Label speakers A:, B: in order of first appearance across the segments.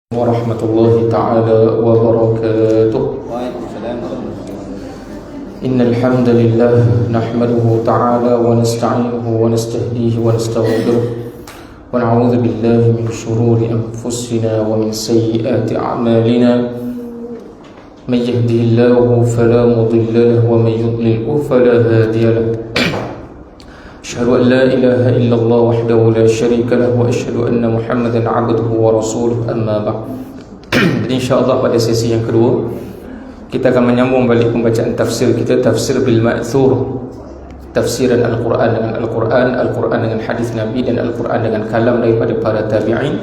A: warahmatullahi ta'ala wabarakatuh. Innal hamdalillah nahmaduhu ta'ala wa nasta'inuhu wa nastahdihi wa nastaghfiruh wa na'udzu billahi min shururi anfusina wa min sayyiati a'malina. May yahdihillahu fala mudilla lahu wa may yudlilhu fala hadiya lahu. Asyhadu an la ilaha illallah wahdahu la syarika lahu wa asyhadu anna Muhammadan 'abduhu wa rasuluhu, amma ba'd. Jadi insyaallah pada sesi yang kedua kita akan menyambung balik pembacaan tafsir kita, tafsir bil ma'thur, tafsiran Al-Quran dengan Al-Quran, Al-Quran dengan hadis Nabi, dan Al-Quran dengan kalam daripada para tabi'in.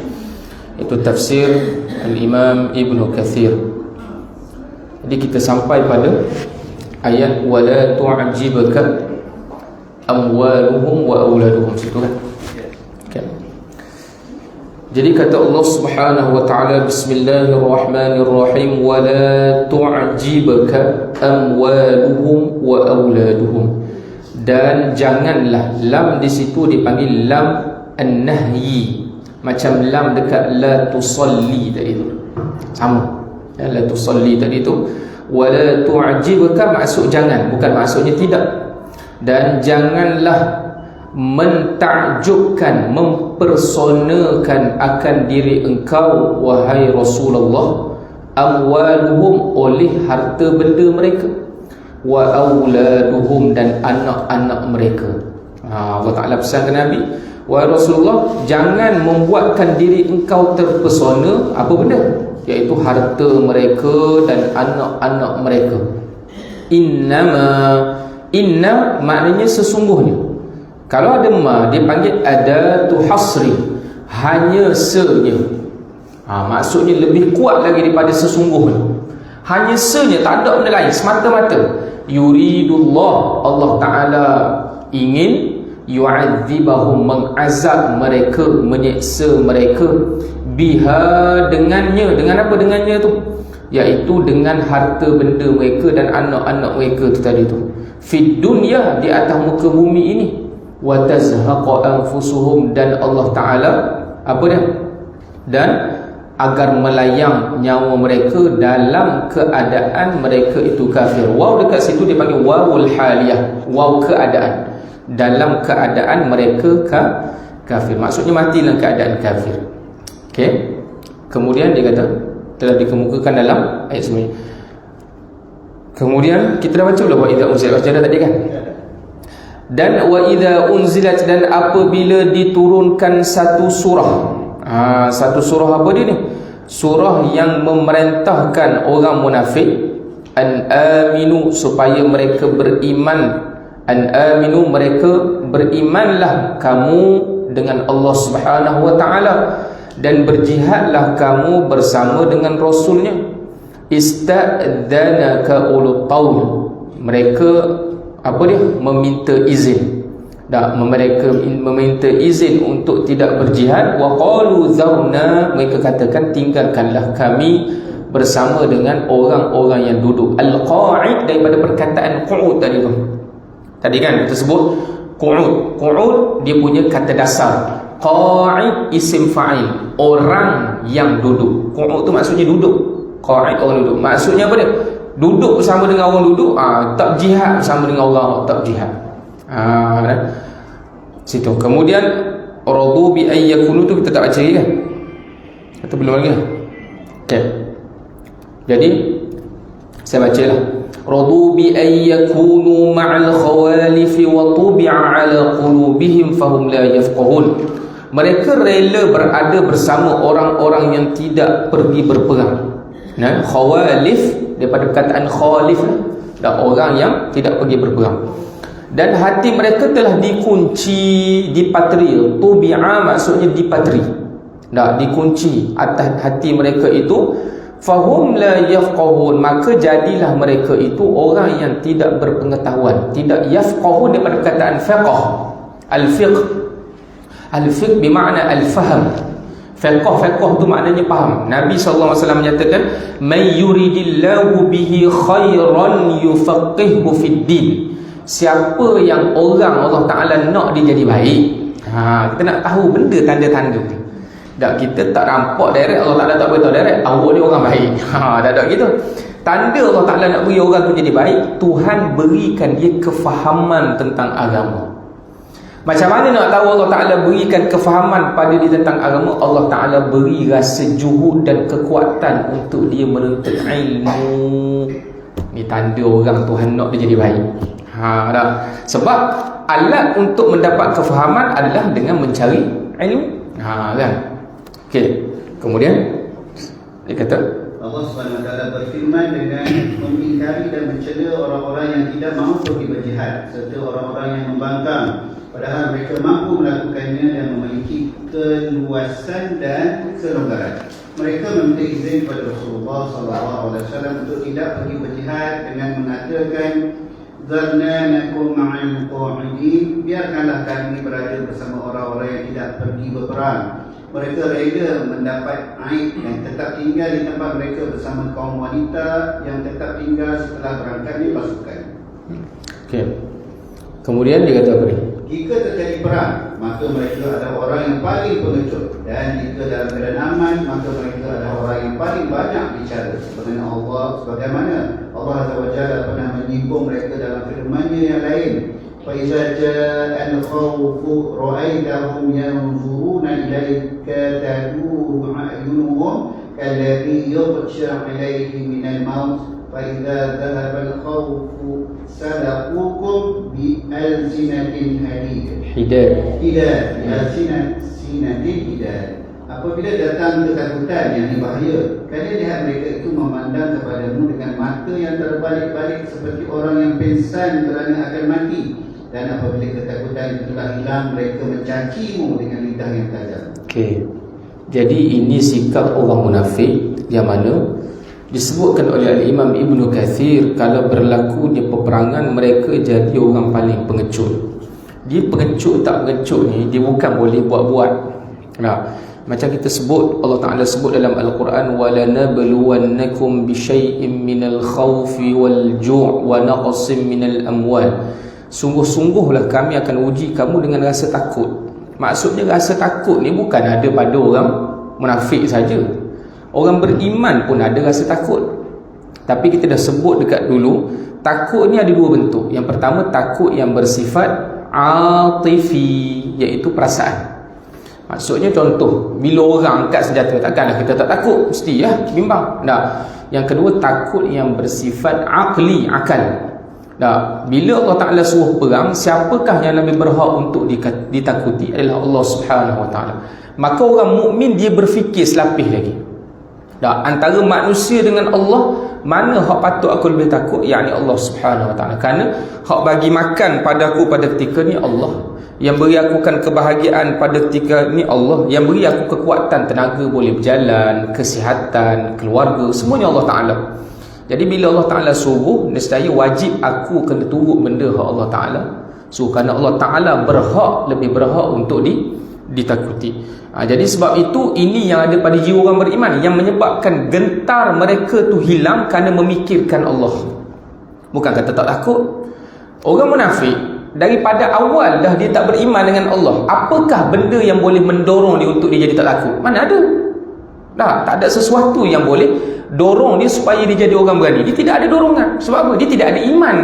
A: Itu tafsir Al-Imam Ibn Kathir. Jadi kita sampai pada ayat wala tu'jibka amwaluhum wa auladuhum, situ kan? Okay. Jadi kata Allah Subhanahu wa taala, bismillahirrahmanirrahim, wala tu'jibka amwaluhum wa auladuhum. Dan janganlah, lam di situ dipanggil lam an-nahyi, macam lam dekat la tusalli tadi tu. Sama. Ya, la tusalli tadi tu. Wala tu'jibka maksud jangan, bukan maksudnya tidak. Dan janganlah mentakjubkan, mempersonakan akan diri engkau wahai Rasulullah, amwaluhum, oleh harta benda mereka, wa auladuhum, dan anak-anak mereka. Allah Ta'ala pesan ke Nabi, wahai Rasulullah, jangan membuatkan diri engkau terpesona apa benda, iaitu harta mereka dan anak-anak mereka. Inna maknanya sesungguhnya. Kalau ada ma, dia panggil adatu hasri, hanya se-nya. Maksudnya lebih kuat lagi daripada sesungguhnya. Hanya se-nya, tak ada benda lain, semata-mata. Yuridullah, Allah Ta'ala ingin yu'adzibahum, mengazab mereka, menyeksa mereka, biha, dengannya. Dengan apa dengannya tu? Iaitu dengan harta benda mereka dan anak-anak mereka tu tadi tu. Fid dunya, di atas muka bumi ini, wa tazhaqa anfusuhum, dan Allah Ta'ala apa dia? Dan agar melayang nyawa mereka dalam keadaan mereka itu kafir. Waw dekat situ dipanggil wawul haliyah, waw keadaan, dalam keadaan mereka kafir, maksudnya mati dalam keadaan kafir. Okey. Kemudian dia kata, telah dikemukakan dalam ayat sebelumnya. Kemudian kita dah baca belum wa idza unzilat, baca dah tadi kan? Dan wa idza unzilat, dan apabila diturunkan satu surah. Satu surah apa dia ni? Surah yang memerintahkan orang munafik an aminu, supaya mereka beriman. An aminu, mereka berimanlah kamu dengan Allah Subhanahu wa taala, dan berjihadlah kamu bersama dengan Rasulnya. Ista'dhanaka ulul taul, mereka apa dia? Meminta izin. Mereka meminta izin untuk tidak berjihad. Wa qalu dharna, mereka katakan tinggalkanlah kami bersama dengan orang-orang yang duduk. Al-qa'id, daripada perkataan qu'ud tadi tu. Tadi kan kita sebut qu'ud. Qu'ud dia punya kata dasar. Qa'id isim fa'il, orang yang duduk. Qu'ud tu maksudnya duduk. Qa'id, orang duduk. Maksudnya apa dia? Duduk bersama dengan orang duduk, tak jihad bersama dengan orang, tak jihad. Situ. Kemudian radu bi ayyakunu tu kita tak baca lagi kan? Atau belum lagi? Okey. Jadi saya bacalah. Radu bi ayyakunu ma'al khawalif wa tubi'a 'ala qulubihim fahum la yafqahun. Mereka rela berada bersama orang-orang yang tidak pergi berperang. Khawalif daripada perkataan khalif, dan orang yang tidak pergi berperang. Dan hati mereka telah dikunci, dipatri. Tubi'a maksudnya dipatri, dikunci atas hati mereka itu. Fahum la yafqahun, maka jadilah mereka itu orang yang tidak berpengetahuan. Tidak yafqahun daripada perkataan faqah, al-fiqh. Al-fiqh bermakna al-faham. Faqah tu maknanya faham. Nabi SAW menyatakan, may yuridillahu bihi khairan yufaqihu fid din. Siapa yang orang Allah Ta'ala nak dia jadi baik, kita nak tahu benda tanda-tanda ni. Tak, kita tak nampak direct, Allah Ta'ala tak beritahu direct awak ni orang baik. Tak gitu. Tanda Allah Ta'ala nak beri orang tu jadi baik, Tuhan berikan dia kefahaman tentang agama. Macam mana nak tahu Allah Ta'ala berikan kefahaman pada dia tentang agama? Allah Ta'ala beri rasa juhud dan kekuatan untuk dia menuntut ilmu. Ni tanda orang Tuhan nak dia jadi baik. Dah. Sebab alat untuk mendapat kefahaman adalah dengan mencari ilmu. Kan? Okey. Kemudian dia kata
B: Allah SWT berfirman dengan mengingkari dan mencela orang-orang yang tidak mahu pergi berjihad serta orang-orang yang membangkang padahal mereka mampu melakukannya dan memiliki keluasan dan kelonggaran. Mereka meminta izin kepada Rasulullah SAW untuk tidak pergi berjihad dengan mengatakan Zarna nakum ma'al qa'idin, biarkanlah kami berada bersama orang-orang yang tidak pergi berperang. Mereka rela mendapat aib dan tetap tinggal di tempat mereka bersama kaum wanita yang tetap tinggal setelah berangkatnya pasukan.
A: Okey. Kemudian dia kata apa ni?
B: Jika terjadi perang, maka mereka adalah orang yang paling pengecut, dan jika dalam keadaan aman, maka mereka adalah orang yang paling banyak bicara. Sebagaimana Allah Azza wa Jalla pernah menyinggung mereka dalam firman-Nya yang lain. فَإِذَا جَاءَ الْخَوْفُ رَأَيْتَهُمْ يَنْظُرُونَ إِلَيْكَ تَدُورُ أَعْيُنُهُمْ كَالَّذِي يَغْشَى عَلَيْهِ مِنَ الْمَوْتِ فَإِذَا ذَهَبَ الْخَوْفُ سَلَقُوكُمْ بِأَلْسِنَةٍ حِدَادٍ. Apabila datang ketakutan yang berbahaya, kalian lihat mereka itu memandang kepadamu dengan mata yang terbalik-balik seperti orang yang pingsan kerana akan mati. Dan apabila ketakutan itu telah hilang, mereka mencacimu dengan lidah yang tajam.
A: Okey. Jadi ini sikap orang munafik yang mana disebutkan oleh Imam Ibnu Kathir, kalau berlakunya peperangan mereka jadi orang paling pengecut. Dia pengecut tak pengecut ni, dia bukan boleh buat-buat. Nah, macam kita sebut, Allah Ta'ala sebut dalam Al-Quran, وَلَنَبْلُوَنَّكُمْ بِشَيْءٍ مِّنَ الْخَوْفِ وَالْجُوعِ وَنَقْصٍ مِّنَ الْأَمْوَالِ. Sungguh-sungguhlah kami akan uji kamu dengan rasa takut. Maksudnya rasa takut ni bukan ada pada orang munafik saja. Orang beriman pun ada rasa takut. Tapi kita dah sebut dekat dulu, takut ni ada dua bentuk. Yang pertama, takut yang bersifat atifi, iaitu perasaan. Maksudnya contoh, bila orang angkat senjata, takkanlah kita tak takut, mesti bimbang. Yang kedua, takut yang bersifat aqli, akal. Bila Allah Ta'ala suruh perang, siapakah yang lebih berhak untuk ditakuti? Adalah Allah Subhanahu Wa Ta'ala. Maka orang mukmin dia berfikir selapis lagi. Antara manusia dengan Allah, mana hak patut aku lebih takut? Yakni Allah Subhanahu Wa Ta'ala. Kerana hak bagi makan padaku pada ketika ni Allah, yang beri aku kebahagiaan pada ketika ni Allah, yang beri aku kekuatan, tenaga boleh berjalan, kesihatan, keluarga, semuanya Allah Ta'ala. Jadi bila Allah Ta'ala suruh, nescaya wajib aku kena turut benda hak Allah Ta'ala suruh, kerana Allah Ta'ala lebih berhak untuk ditakuti. Jadi sebab itu, ini yang ada pada jiwa orang beriman, yang menyebabkan gentar mereka tu hilang kerana memikirkan Allah. Bukan kata tak takut. Orang munafik daripada awal dah dia tak beriman dengan Allah. Apakah benda yang boleh mendorong dia untuk dia jadi tak takut? Mana ada? Tak ada sesuatu yang boleh dorong dia supaya dia jadi orang berani. Dia tidak ada dorongan. Sebab apa? Dia tidak ada iman.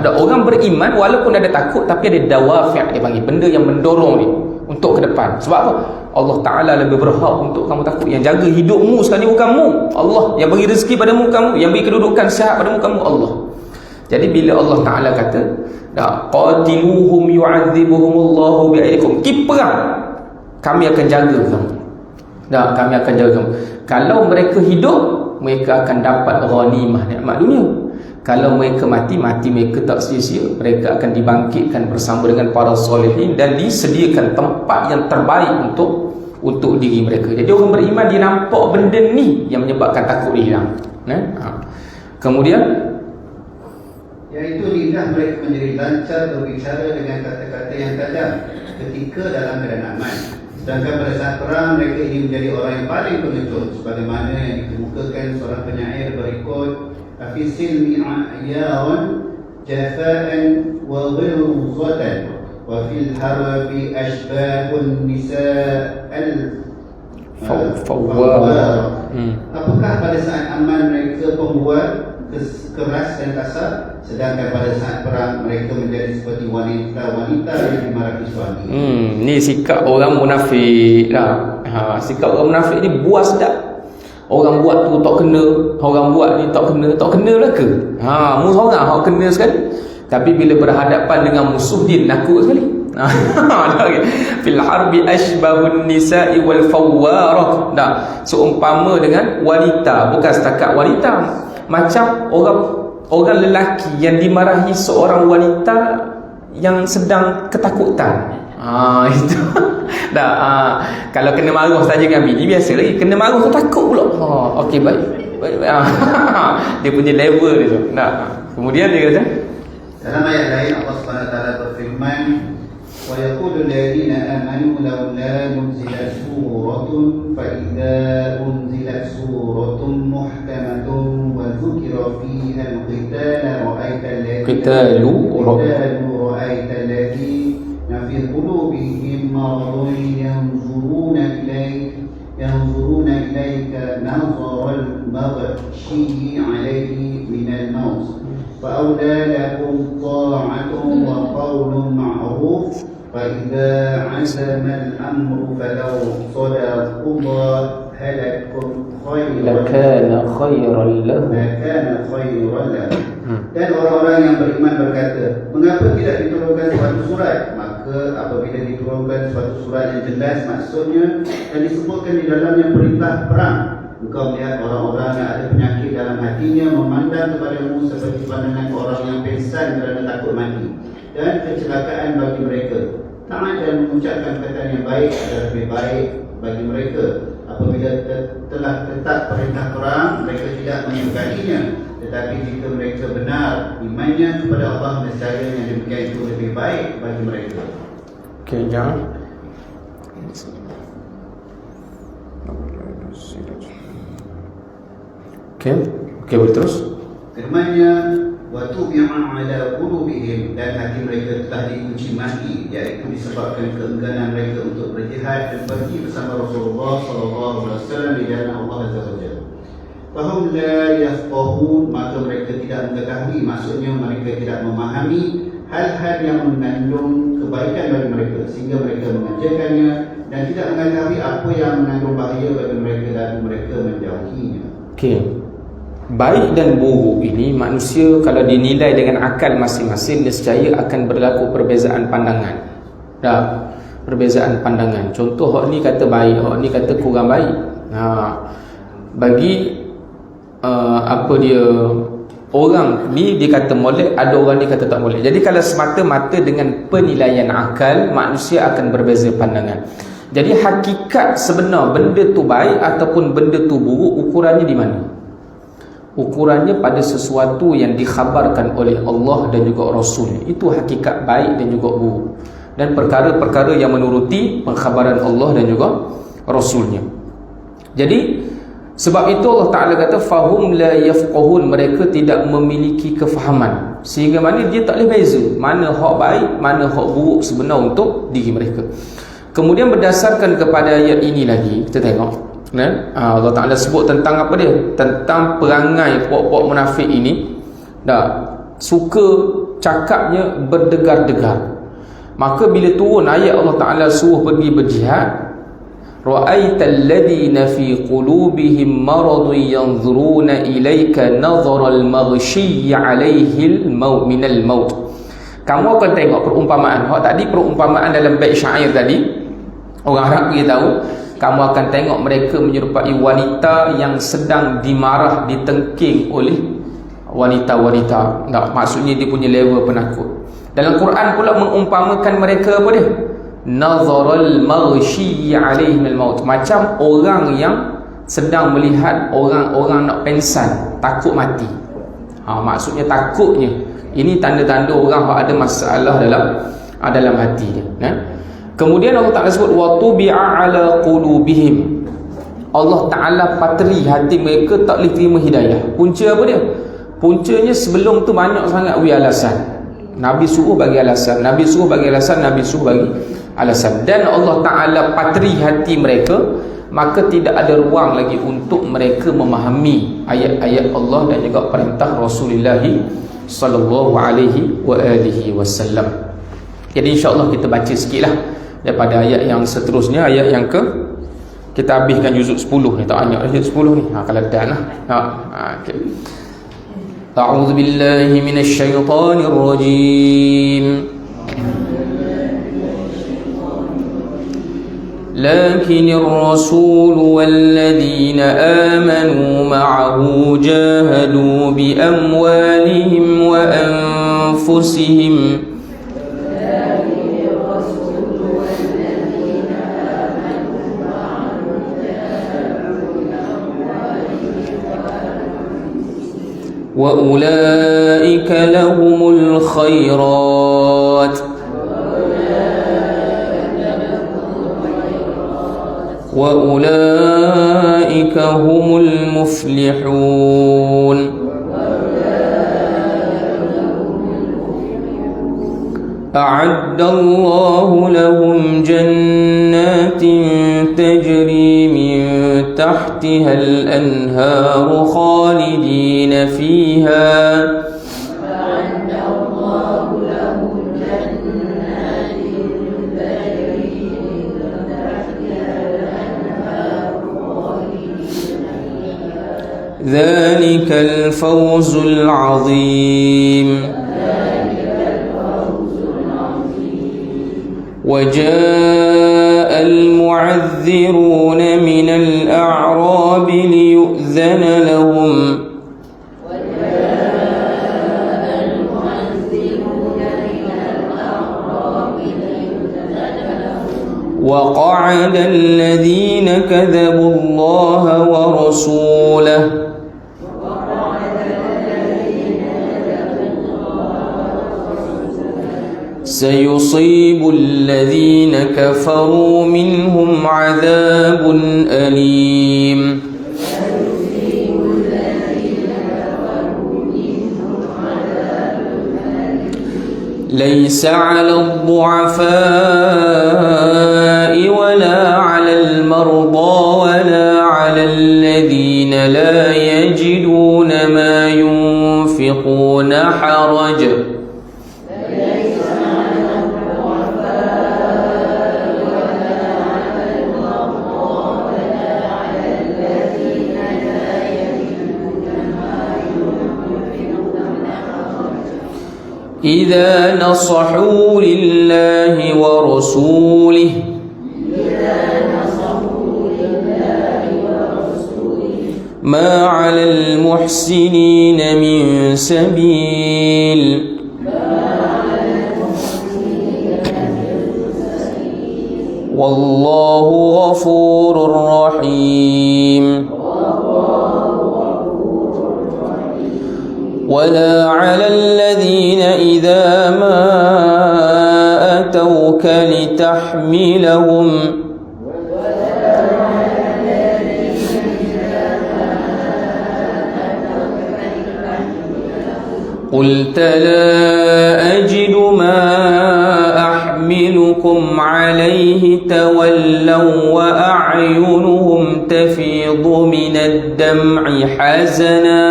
A: Ada orang beriman walaupun ada takut, tapi ada dawafi', dia panggil, benda yang mendorong dia untuk ke depan. Sebab apa? Allah Ta'ala lebih berhak untuk kamu takut. Yang jaga hidupmu sekarang ni bukan kamu, Allah. Yang bagi rezeki padamu kamu, yang beri kedudukan sihat padamu kamu, Allah. Jadi bila Allah Ta'ala kata, qatiluhum yu'adzibuhumullahu bi'aidikum, perang, kami akan jaga kamu. Kami akan jaga kamu. Kalau mereka hidup, mereka akan dapat ghanimah, nikmat dunia. Kalau mereka mati mereka tak sia-sia. Mereka akan dibangkitkan bersama dengan para solehin dan disediakan tempat yang terbaik untuk diri mereka. Jadi orang beriman dia nampak benda ni yang menyebabkan takut dia hilang. Kemudian,
B: iaitu lidah mereka menjadi lancar berbicara dengan kata-kata yang tajam ketika dalam keadaan aman. Sedangkan pada saat perang, mereka ingin menjadi orang yang paling pengecut, sebagaimana yang dikemukakan seorang penyair berikut, Afisil mi'ayyaun jafa'an wa ghilzatan وفي الهرب أشباه النساء الفوارة. Apakah pada saat aman mereka pembuat keras dan kasar, sedangkan pada saat perang mereka menjadi seperti wanita-wanita yang dimarahi suami.
A: Ni sikap orang munafik lah. Sikap orang munafik ni buas tak? Orang buat tu tak kena, orang buat ni tak kena lah ke? Musuh orang hak kena sekali. Tapi bila berhadapan dengan musuh dia nakut sekali. Fil harbi ashbahun nisa'i wal fawwarah. Seumpama dengan wanita, bukan setakat wanita. Macam orang lelaki yang dimarahi seorang wanita yang sedang ketakutan. Itu. Kalau kena marah saja dengan bini biasa lagi, kena marah tu takut pula. Okey, baik. Dia punya level dia tu. Kemudian dia kata
B: dalam ayat lain Allah Subhanahu wa taala berfirman, wa yaqulu alladhina amanu laula nunzilat suratun fa idza unzilat suratun muhkamatun wa dhukira fiha al-qitala ra'aita alladhina fi qulubihim maradun yanzuruna ilayka nazara al-maghshi alayhi min al-maut فأولى لكم طاعة وقول معروف فإذا عزم الأمر فلو صدقوا الله لكان خيرا لهم. Dan orang-orang yang beriman berkata, mengapa tidak diturunkan suatu surat? Maka apabila diturunkan suatu surat yang jelas maksudnya dan disebutkan di dalamnya perintah perang, engkau melihat orang-orang yang ada penyakit dalam hatinya memandang kepadamu seperti pandangan orang yang pingsan kerana takut mati, dan kecelakaan bagi mereka. Taat dan mengucapkan perkataan yang baik adalah lebih baik bagi mereka. Apabila telah tetap perintah perang, mereka tidak menyukainya. Tetapi jika mereka benar imannya kepada Allah, nescaya yang demikian itu lebih baik bagi mereka.
A: Okey, jangan. Okey, boleh terus.
B: Firman-Nya, wa tubi'a ala qulubihim, dan hati mereka telah dikunci mati, iaitu disebabkan keengganan mereka untuk berjihad dan pergi bersama Rasulullah sallallahu alaihi wasallam di jalan Allah Azza wa Jalla. Fahum la yafqahun, maka mereka tidak mengetahui, maksudnya mereka tidak memahami hal-hal yang mengandung kebaikan bagi mereka sehingga mereka mengerjakannya, dan tidak mengetahui apa yang mengandung bahaya bagi mereka dan mereka menjauhinya.
A: Okey. Baik dan buruk ini manusia kalau dinilai dengan akal masing-masing, nescaya akan berlaku perbezaan pandangan. Perbezaan pandangan. Contoh, hak ni kata baik, hak ni kata kurang baik. Bagi orang ni dia kata molek, ada orang ni kata tak molek. Jadi kalau semata-mata dengan penilaian akal, manusia akan berbeza pandangan. Jadi hakikat sebenar benda tu baik ataupun benda tu buruk, ukurannya di mana? Ukurannya pada sesuatu yang dikhabarkan oleh Allah dan juga Rasul. Itu hakikat baik dan juga buruk, dan perkara-perkara yang menuruti pengkhabaran Allah dan juga Rasulnya. Jadi sebab itu Allah Ta'ala kata fahum la yafqahun, mereka tidak memiliki kefahaman, sehingga mana dia tak boleh beza mana hak baik, mana hak buruk sebenar untuk diri mereka. Kemudian berdasarkan kepada ayat ini lagi, kita tengok Allah Ta'ala sebut tentang apa dia? Tentang perangai puak-puak munafik ini. Suka cakapnya berdegar-degar. Maka bila turun ayat Allah Ta'ala suruh pergi berjihad, ra'aital ladina fi qulubihim maradun yanzuruna ilayka nazaral maghshi 'alayhi al-maut minal maut. Kamu akan tengok perumpamaan. Tadi perumpamaan dalam bait syair tadi, orang Arab beritahu, kamu akan tengok mereka menyerupai wanita yang sedang dimarah, ditengking oleh wanita-wanita. Maksudnya dia punya level penakut. Dalam Quran pula mengumpamakan mereka apa dia? Nazaral maghshi 'alaihim al-maut, macam orang yang sedang melihat orang-orang nak pengsan, takut mati. Maksudnya takutnya. Ini tanda-tanda orang yang ada masalah dalam hati dia. Kemudian Allah Ta'ala sebut wa tubi'a ala qulubihim. Allah Ta'ala patri hati mereka, tak boleh terima hidayah. Punca apa dia? Puncanya sebelum tu banyak sangat alasan. Nabi suruh bagi alasan, Nabi suruh bagi alasan, Nabi suruh bagi alasan. Dan Allah Ta'ala patri hati mereka, maka tidak ada ruang lagi untuk mereka memahami ayat-ayat Allah dan juga perintah Rasulullah sallallahu alaihi wa alihi wasallam. Jadi insya-Allah kita baca sikitlah daripada ayat yang seterusnya, ayat yang kita habiskan juzuk 10 ni, tak banyak juzuk 10 ni. Kalau dah lah. Okay. A'udzu billahi minasy syaithanir rajim. Lakinnir rasul walladzina amanu ma'ahu jahadu bi amwalihim wa anfusihim wa ulaika lahumul khairat wa ulaika humul muflihun. A'addallahu lahum jannatin tajri min tahtiha al-anharu khalidina fiha ذلك الفوز العظيم. وجاء المعذرون من الأعراب ليؤذن لهم وقعد الذين كذبوا الله ورسوله سيصيب الذين كفروا منهم عذاب أليم. ليس على الضعفاء ولا على المرضى ولا على الذين لا يجدون ما ينفقون حرج إذا نصحوا لله ورسوله ما على المحسنين من سبيل والله غفور رحيم. ولا على الذين إذا ما أتوك لتحملهم قلت لا أجد ما أحملكم عليه تولوا وأعينهم تفيض من الدمع حزنا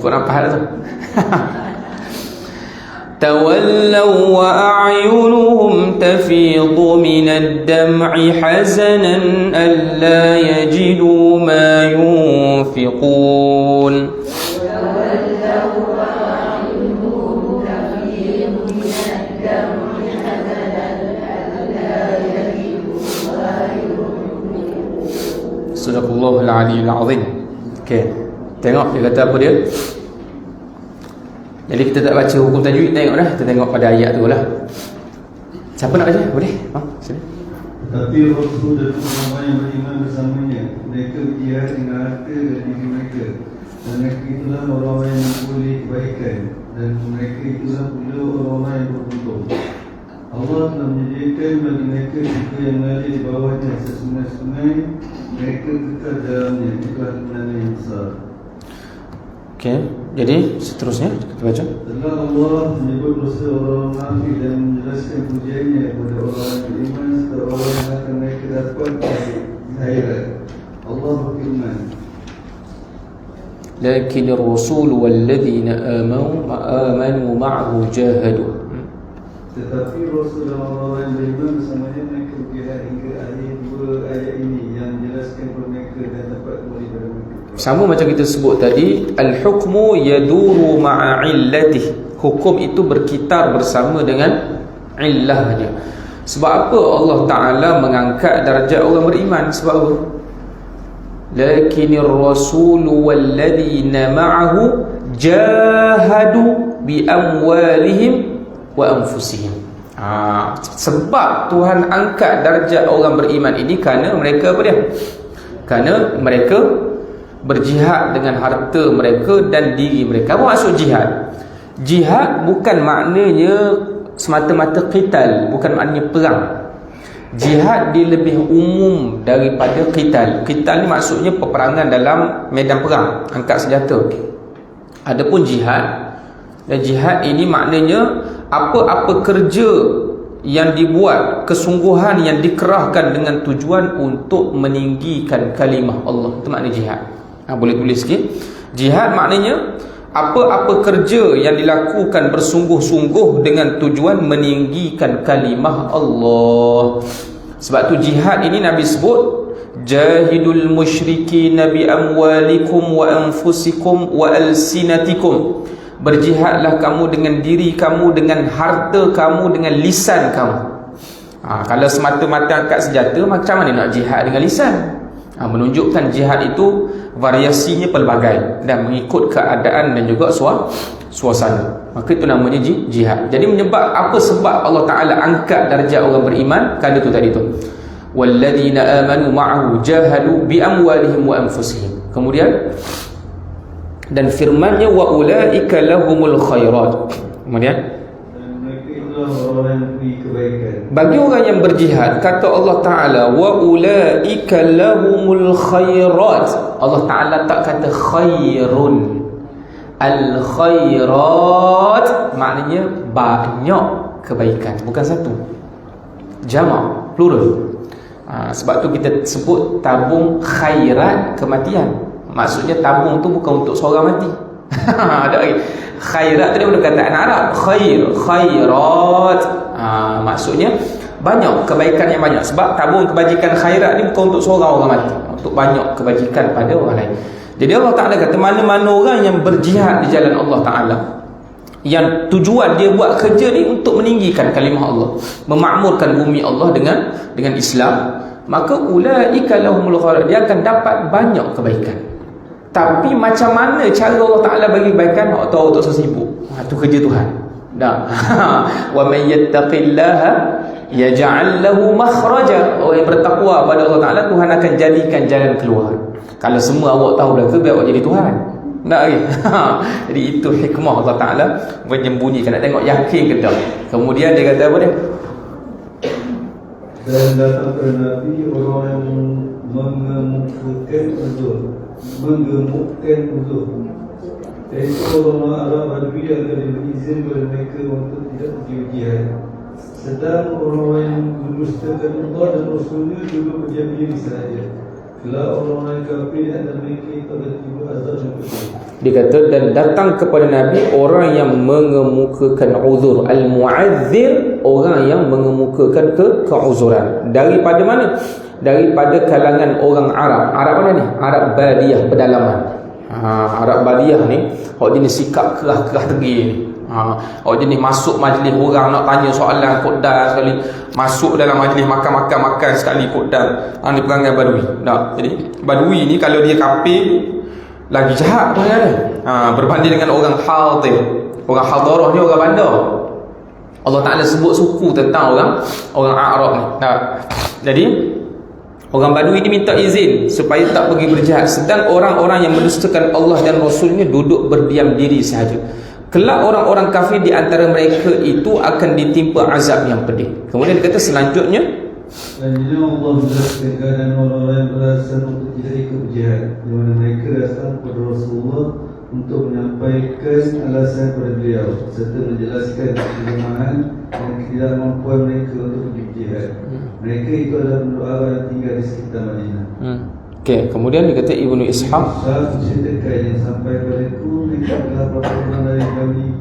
A: kurang faham tu. تولوا وأعينهم تفيض من الدمع حزنا ألا يجدوا ما ينفقون Sadaqallahul Aliyyul Azim. Okey. Tengok dia kata apa dia. Jadi kita tak baca hukum tajwid, tengok dah. Kita tengok pada ayat tu lah. Siapa nak baca? Boleh? Sini.
C: Tapi Rasul dan orang yang beriman bersamanya, mereka berjihad dengan harta dan diri mereka, dan mereka itulah orang yang memperoleh kebaikan, dan mereka itulah pula orang-orang yang beruntung. Allah telah menyediakan bagi mereka juga yang mengalir di bawahnya sesungai-sungai, mereka kekal dalamnya. Itulah kemenangan yang besar.
A: Okey, jadi seterusnya kita baca.
C: Setelah Allah menyebut dosa orang munafik dan menjelaskan pujiannya kepada orang yang beriman serta orang yang akan mereka dapat di akhirat, Allah berfirman,
A: لكن الرسول والذين آمنوا معه جاهدوا.
C: tetapi Rasul dan orang-orang yang beriman bersamanya mereka berjihad hingga akhir dua ayat ini yang menjelaskan kepada mereka dan dapat kembali kepada mereka.
A: Sama macam kita sebut tadi, al-hukmu yaduru ma'a illatih. Hukum itu berkitar bersama dengan illahnya. Sebab apa Allah Ta'ala mengangkat darjat orang beriman? Sebab apa? Lakinir rasulu walladhina ma'ahu jahadu bi amwalihim wa anfusihim. Sebab Tuhan angkat darjat orang beriman ini kerana mereka apa dia? Kerana mereka berjihad dengan harta mereka dan diri mereka. Apa maksud jihad? Jihad bukan maknanya semata-mata qital, bukan maknanya perang. Jihad dia lebih umum daripada qital. Qital ni maksudnya peperangan dalam medan perang, angkat senjata. Adapun jihad, dan jihad ini maknanya apa-apa kerja yang dibuat, kesungguhan yang dikerahkan dengan tujuan untuk meninggikan kalimah Allah. Itu makna jihad. Boleh tulis sikit. Jihad maknanya apa-apa kerja yang dilakukan bersungguh-sungguh dengan tujuan meninggikan kalimah Allah. Sebab tu jihad ini Nabi sebut, jahidul musyrikin bi amwalikum wa anfusikum wa alsinatikum. Berjihadlah kamu dengan diri kamu, dengan harta kamu, dengan lisan kamu. Kalau semata-mata angkat senjata, macam mana nak jihad dengan lisan? Menunjukkan jihad itu variasinya pelbagai dan mengikut keadaan dan juga suasana. Maka itu namanya jihad. Jadi menyebab apa sebab Allah Ta'ala angkat darjat orang beriman? Kerana itu tadi tu, walladzina amanu ma'ahu jahadu bi amwalihim wa anfusihim. Kemudian dan firman-Nya wa ulaika lahumul khairat. Kemudian bagi orang yang berjihad, kata Allah Ta'ala, wa ulaika lahumul khairat. Allah Ta'ala tak kata khairun. Al khairat maknanya banyak kebaikan, bukan satu, jamak, plural. Sebab tu kita sebut tabung khairat, kematian. Maksudnya tabung tu bukan untuk seorang mati. Ada lagi. Khairat tu dia perkataan Arab. Khair, khairat. Maksudnya banyak kebaikan yang banyak. Sebab tabung kebajikan khairat ni bukan untuk seorang orang mati, untuk banyak kebajikan pada orang lain. Jadi Allah Ta'ala kata, mana-mana orang yang berjihad di jalan Allah Ta'ala, yang tujuan dia buat kerja ni untuk meninggikan kalimah Allah, memakmurkan bumi Allah dengan Islam, maka ulaika lahumul khairat, dia akan dapat banyak kebaikan. Tapi macam mana cara Allah Ta'ala bagi kebaikan? Tak tahu, tak sibuk. Itu kerja Tuhan. Dah. Wa may yattaqillaha yaj'al lahu makhraja. Orang yang bertakwa pada Allah Ta'ala, Tuhan akan jadikan jalan keluar. Kalau semua awak tahu dah ke, biar awak jadi Tuhan. Tak lagi. Jadi itu hikmah Allah Ta'ala menyembunyikan. Nak tengok yakin ke tak. Kemudian dia kata apa dia?
C: Dan datang kepada Nabi orang yang mengemukakan uzur. Iaitu orang Arab Badui akan diberi izin kepada mereka untuk tidak pergi jihad. Sedang orang-orang yang mendustakan Allah dan Rasulnya juga berdiam diri sahaja. Kelak orang-orang kafir dan mereka itu akan tiba azab yang pedih.
A: Dia kata, dan datang kepada Nabi orang yang mengemukakan uzur. Al-mu'adzir, orang yang mengemukakan keuzuran. Daripada mana? Daripada kalangan orang Arab. Arab mana ni? Arab Badiyah, pedalaman. Arab Badiyah ni orang jenis sikap kerah-kerah tegi ni. Orang jenis masuk majlis orang nak tanya soalan kodar sekali, masuk dalam majlis makan sekali kodar. Ni perangai Badui. Jadi Badui ni kalau dia kafir lagi jahat pun ada. Berbanding dengan orang Hadir. Orang Hadarah ni orang bandar. Allah Ta'ala sebut suku tentang orang Arab ni. Jadi orang Badui ini minta izin supaya tak pergi berjihad. Sedang orang-orang yang mendustakan Allah dan Rasulnya duduk berdiam diri sahaja. Kelak orang-orang kafir di antara mereka itu akan ditimpa azab yang pedih. Kemudian dia kata selanjutnya,
C: selanjutnya Allah menjelaskan keadaan orang-orang yang beralasan untuk tidak ikut jihad, di mana mereka datang kepada Rasulullah untuk menyampaikan alasan kepada beliau serta menjelaskan kelemahan dan ketidakmampuan mereka untuk pergi jihad. Mereka itu adalah penduduk Arab yang tinggal di sekitar Madinah.
A: Okey, kemudian dia kata Ibnu Ishaq,
C: menceritakan yang sampai padaku mereka adalah orang dari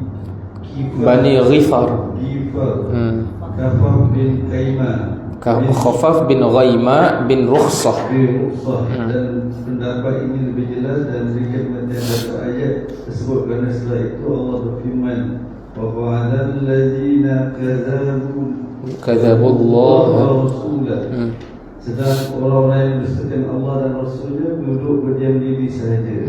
A: Bani Ghifar,
C: Khafaf bin Qaima,
A: Khafaf bin Ghaima bin Rukhsah.
C: Dan pendapat ini lebih jelas dan mereka mengatakan dalam ayat tersebut kerana setelah itu Allah berfirman, wa qala allazina
A: kadzabullah
C: wa rasulah. Sedang orang-orang yang bersetekan Allah dan Rasulnya duduk berdiam diri sahaja.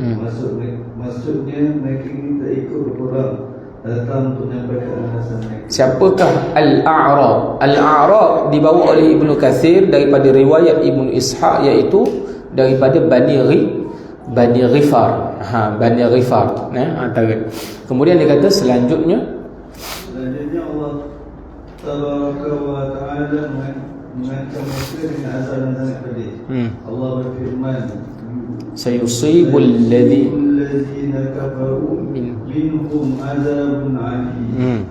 C: Maksudnya mereka ini tak ikut berperang, datang untuk menyampaikan alasan mereka.
A: Siapakah Al-A'rab? Al-A'rab dibawa oleh Ibnu Katsir daripada riwayat Ibnu Ishaq, iaitu daripada Bani Ghifar. Bani Ghifar, antara. Kemudian dia kata selanjutnya
C: Allah Tabaraka wa Ta'ala mengancam mereka dengan azab yang sangat pedih. Allah berfirman,
A: sayusibul
C: ladzina kafaru minhum azabun alim.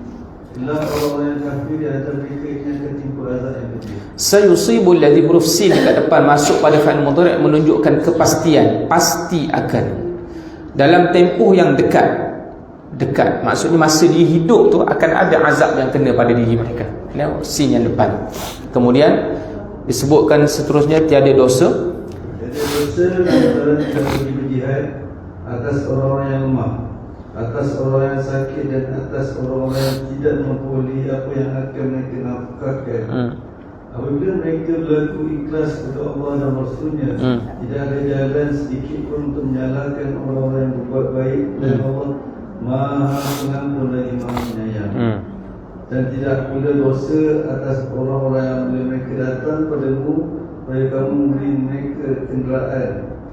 C: Illa orang yang kafir di antara mereka ini akan timpa azab yang pedih.
A: Sayusibul ladzi huruf sin dekat depan masuk pada fi'il mudhari' menunjukkan kepastian, pasti akan, dalam tempoh yang dekat. Maksudnya masa dia hidup tu akan ada azab yang kena pada diri mereka. Sin yang depan. Kemudian disebutkan seterusnya tiada dosa
C: antara pergi berjihad atas orang-orang yang lemah, atas orang yang sakit dan atas orang-orang yang tidak mempunyai apa yang akan mereka nafkahkan. Apabila mereka berlaku ikhlas kepada Allah dan Rasulnya, tidak ada jalan sedikit pun untuk menyalahkan orang-orang yang berbuat baik, dan Allah Maha Pengampun lagi Maha Penyayang. Dan tidak pula dosa atas orang-orang yang bila mereka datang padamu supaya kamu memberi mereka kenderaan,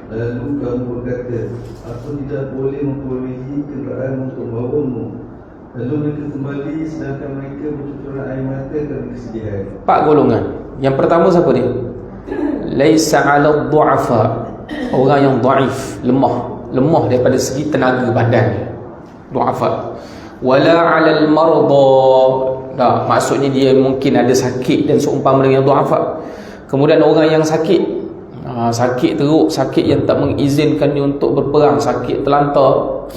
C: lalu kamu berkata, aku tidak boleh memperolehi kenderaan untuk membawamu. Lalu mereka kembali sedangkan mereka bercucuran air mata kerana kesedihan.
A: 4 golongan. Yang pertama siapa dia? Laisa 'ala dhu'afa, orang yang dhaif, lemah daripada segi tenaga badan. Dhu'afa. Wala 'alal marda, maksudnya dia mungkin ada sakit dan seumpama dengan dhu'afa. Kemudian orang yang sakit, sakit teruk, sakit yang tak mengizinkan dia untuk berperang, sakit terlantar.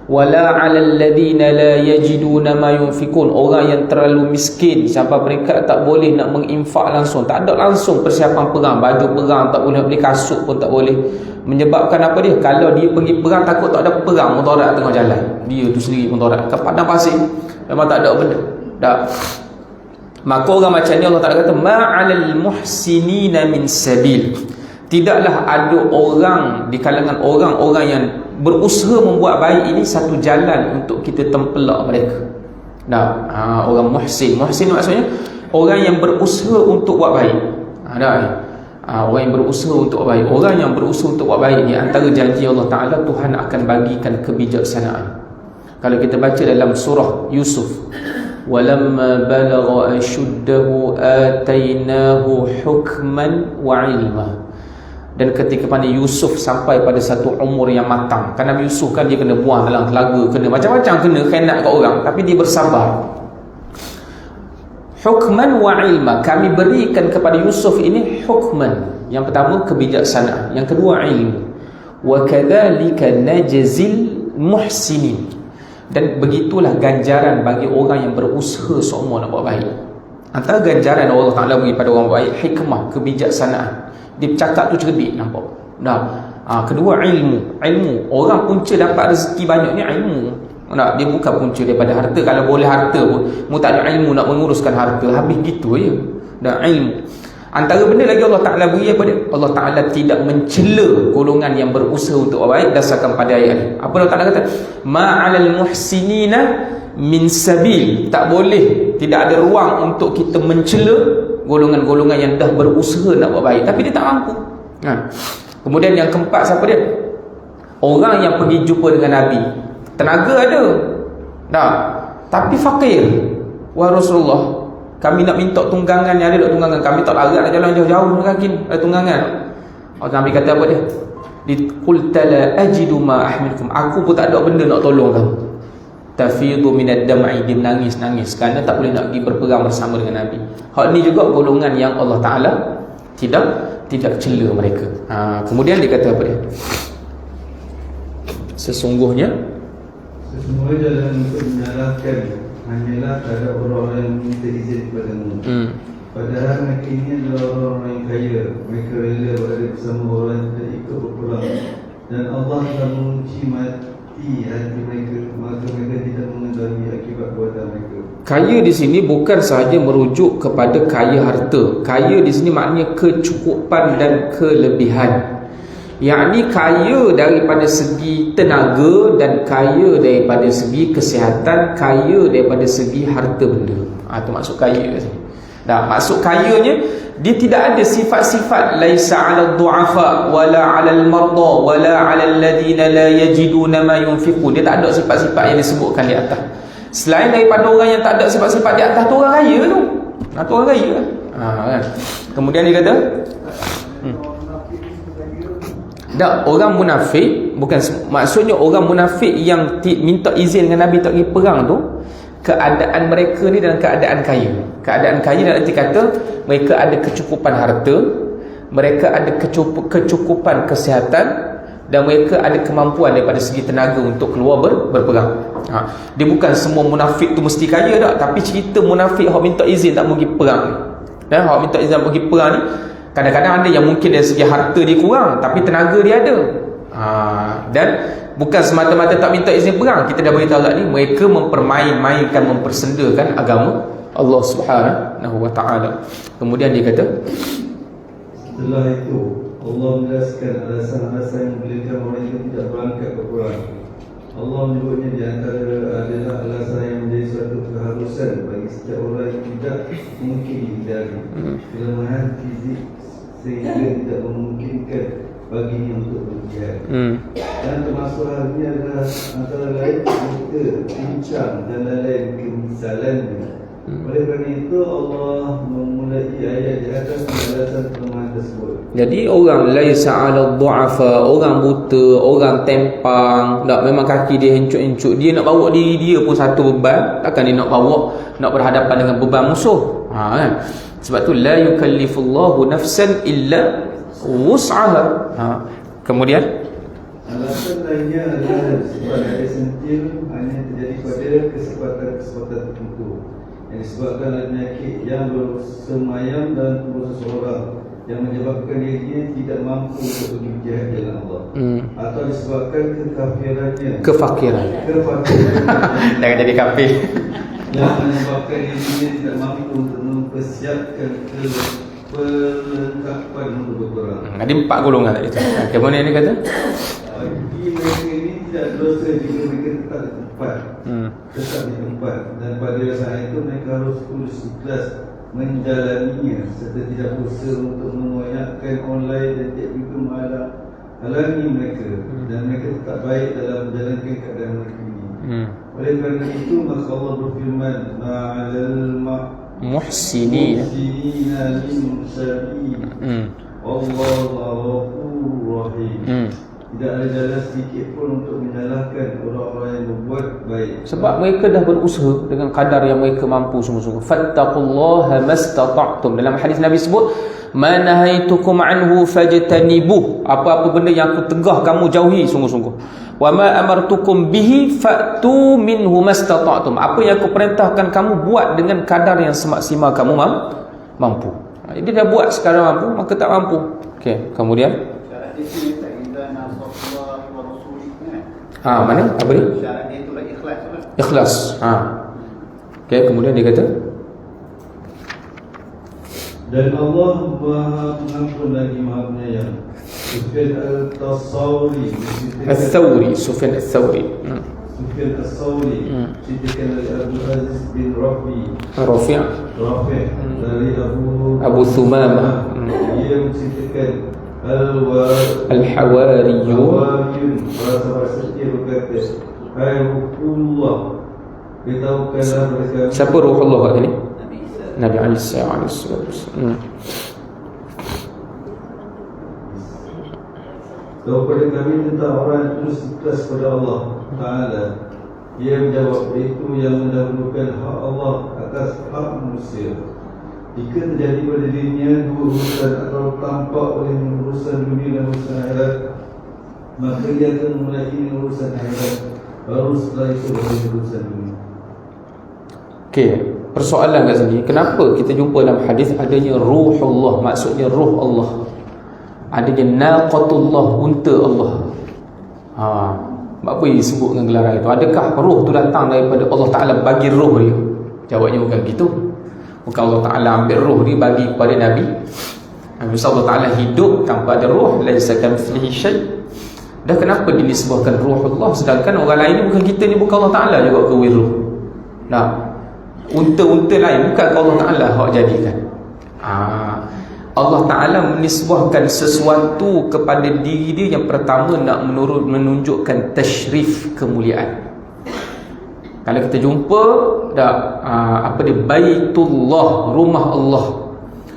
A: Wala 'alal ladina la yajiduna ma yunfikun, orang yang terlalu miskin sampai mereka tak boleh nak menginfak langsung, tak ada langsung persiapan perang, baju perang tak boleh, beli kasut pun tak boleh. Menyebabkan apa dia? Kalau dia pergi perang takut tak ada perang, mudarat tengah jalan, dia tu sendiri mudarat ke padang pasir, memang tak ada benda. Tak. Maka orang macam ni Allah Ta'ala kata ma'alal muhsinina min sabil, tidaklah ada orang di kalangan orang-orang yang berusaha membuat baik ini satu jalan untuk kita tempelak mereka. Orang muhsin maksudnya orang yang berusaha untuk buat baik. Orang yang berusaha untuk buat baik. Orang yang berusaha untuk buat baik ni antara janji Allah Ta'ala, Tuhan akan bagikan kebijaksanaan. Kalau kita baca dalam surah Yusuf, walamma balagha ashuddahu atainahu hukman wa ilma, dan ketika pada Yusuf sampai pada satu umur yang matang. Kan Nabi Yusuf kan dia kena buang dalam telaga, kena macam-macam, kena khianat kat orang, tapi dia bersabar. Hukman wa ilma, kami berikan kepada Yusuf ini hukman, yang pertama kebijaksanaan, yang kedua ilmu. Wa kadzalika najzil muhsinin, dan begitulah ganjaran bagi orang yang berusaha seumur nak buat baik. Antara ganjaran Allah Ta'ala bagi pada orang baik, hikmah, kebijaksanaan. Dia bercakap tu cerdik, nampak? Kedua ilmu. Orang punca dapat rezeki banyak ni ilmu. Dia bukan punca daripada harta. Kalau boleh harta pun, mu tak ada ilmu nak menguruskan harta, habis gitu je. Dan ilmu. Antara benda lagi Allah Ta'ala beri apa dia? Allah Ta'ala tidak mencela golongan yang berusaha untuk baik dasarkan pada ayat ni. Apa Allah Ta'ala kata? Ma'alal muhsinina min sabil. Tak boleh, tidak ada ruang untuk kita mencela golongan-golongan yang dah berusaha nak buat baik tapi dia tak mampu. Kemudian yang keempat siapa dia? Orang yang pergi jumpa dengan Nabi, tenaga ada, Dah. Tapi fakir. Wahai Rasulullah, kami nak minta tunggangan, yang ada tak tunggangan? Kami tak larat nak jalan jauh-jauh dengan kaki, ada tunggangan. Nabi kata apa dia? Qulta la ajidu ma ahmilukum. Aku pun tak ada benda nak tolong kamu. Tafidu minad dam'i, dia menangis kerana tak boleh nak pergi berperang bersama dengan Nabi. Hak ni juga golongan yang Allah Taala tidak cela mereka. Kemudian dia kata apa dia? Sesungguhnya
C: jalan untuk menyalahkan hanyalah terhadap orang yang minta izin kepadamu. Padahal mereka ini adalah orang yang kaya. Mereka rela berada bersama orang yang tidak ikut berperang. Dan Allah telah menguji mati hati mereka, maka mereka tidak mengetahui akibat perbuatan mereka.
A: Kaya di sini bukan sahaja merujuk kepada kaya harta. Kaya di sini maknanya kecukupan dan kelebihan. Yakni kaya daripada segi tenaga dan kaya daripada segi kesihatan, kaya daripada segi harta benda. Itu maksud kaya kat sini. Dah, maksud kayanya dia tidak ada sifat-sifat laisa 'alal du'afa wala 'alal marda wala 'alal ladina la yajiduna ma yunfiqun. Dia tak ada sifat-sifat yang disebutkan di atas. Selain daripada orang yang tak ada sifat-sifat di atas tu, orang kaya tu. Tu orang kaya kan. Kemudian dia kata tak, orang munafik bukan maksudnya orang munafik yang minta izin dengan Nabi tak pergi perang tu, keadaan mereka ni dalam keadaan kaya. Keadaan kaya dalam arti kata mereka ada kecukupan harta, mereka ada kecukupan kesihatan, dan mereka ada kemampuan daripada segi tenaga untuk keluar berperang. Dia bukan semua munafik tu mesti kaya tak, tapi cerita munafik hak minta izin tak pergi perang. Hak minta izin pergi perang ni kadang-kadang ada yang mungkin dari segi harta dia kurang, tapi tenaga dia ada. Dan bukan semata-mata tak minta izin perang. Kita dah beritahu ni, mereka mempermain-mainkan, mempersendakan agama Allah Subhanahu wa ta'ala. Kemudian dia kata,
C: setelah itu Allah menjelaskan alasan-alasan yang membolehkan orang itu tidak berangkat ke perang. Allah menyebutnya di antara adalah alasan yang menjadi suatu keharusan bagi setiap orang yang tidak mungkin dihindari, kelemahan fizik sehingga tidak memungkinkan baginya untuk berjihad. Dan termasuk hal ini adalah antara lain buta, pincang dan lain-lain kemisalannya. Oleh kerana itu Allah memulai ayat di atas penjelasan kelemahan tersebut. Jadi
A: orang laisa 'alal du'afa, orang buta, orang tempang, tak, memang kaki dia hencuk-hencuk, dia nak bawa diri dia pun satu beban, takkan dia nak bawa, nak berhadapan dengan beban musuh. Kan? Sebab tu la yukallifullahu nafsan illa wus'aha. Kemudian
C: alasan lainnya adalah sebab ada sentil hanya terjadi pada kesempatan tertentu yang disebabkan oleh penyakit yang bersemayam dalam tubuh seseorang yang menyebabkan dirinya tidak mampu untuk pergi berjihad dalam Allah, atau disebabkan kefakiran
A: jangan jadi kafir,
C: yang menyebabkan dirinya tidak mampu untuk mempersiapkan perlengkapan untuk berperang.
A: Ada 4 golongan tadi tu. Kemudian dia kata,
C: bagi mereka ini tidak dosa jika mereka tetap di tempat, dan pada saat itu mereka harus tulus ikhlas menjalaninya serta tidak berusaha untuk mengoyakkan online dan tidak juga menghalangi mereka, dan mereka tetap baik dalam menjalankan keadaan mereka ini. Oleh kerana itu maka Allah berfirman, ma'alal muhsinina min sabil Allahu ghafurur rahim. Tidak ada jalan sedikit pun untuk menyalahkan orang-orang yang berbuat baik,
A: sebab mereka dah berusaha dengan kadar yang mereka mampu sungguh-sungguh. Fattaqullaha mastata'tum. Dalam hadis Nabi sebut, ma nahaitukum anhu fajtanibuh. Apa-apa benda yang aku tegah kamu jauhi sungguh-sungguh. Wa ma amartukum bihi fa'tu minhu mastata'tum. Apa yang aku perintahkan kamu buat dengan kadar yang semaksimal kamu mampu. Jadi dah buat sekarang mampu, maka tak mampu. Okey, kemudian mana? Apa dia?
B: Syarat dia itulah ikhlas.
A: Ikhlas. Okey, kemudian dia kata,
C: dan Allah Maha Pengampun lagi Maha Penyayang. Sufyan al-Thawri
A: Sufyan al-Thawri
C: ceritakan dari Abu Aziz bin
A: Rafi'
C: dari
A: Abu Thumamah.
C: Dia menceritakan
A: Al-Hawariyun
C: para sahabat setia berkata, hai Rasulullah, Beritahukanlah kepada kami.
A: Siapa Ruhullah kat sini? Nabi Isa alaihissalam.
C: Tahu kepada kami tentang orang yang tulus ikhlas kepada Allah Ta'ala. Ia menjawab, itu yang mendahulukan hak Allah atas hak manusia. Jika terjadi pada dirinya dua urusan atau tampak oleh urusan dunia dan urusan akhirat, maka ia akan memulai urusan akhirat, baru setelah itu oleh urusan dunia.
A: Okey, persoalan kat sini, kenapa kita jumpa dalam hadis adanya Ruhullah, maksudnya Ruh Allah, adanya Naqatullah, unta Allah. Apa yang disebut dengan gelaran itu? Adakah roh tu datang daripada Allah Ta'ala bagi roh dia? Jawabnya bukan gitu. Bukan Allah Ta'ala ambil roh dia bagi kepada Nabi. Allah Ta'ala hidup tanpa ada roh, laisa kamitslihi syai'. Dah kenapa dinisbahkan roh Allah, sedangkan orang lain ni bukan kita ni, bukan Allah Ta'ala juga ke roh. Nah, unta-unta lain bukan Allah Ta'ala hak jadikan. Allah Ta'ala menisbahkan sesuatu kepada diri dia. Yang pertama nak menunjukkan tashrif, kemuliaan. Kalau kita jumpa Baitullah, rumah Allah,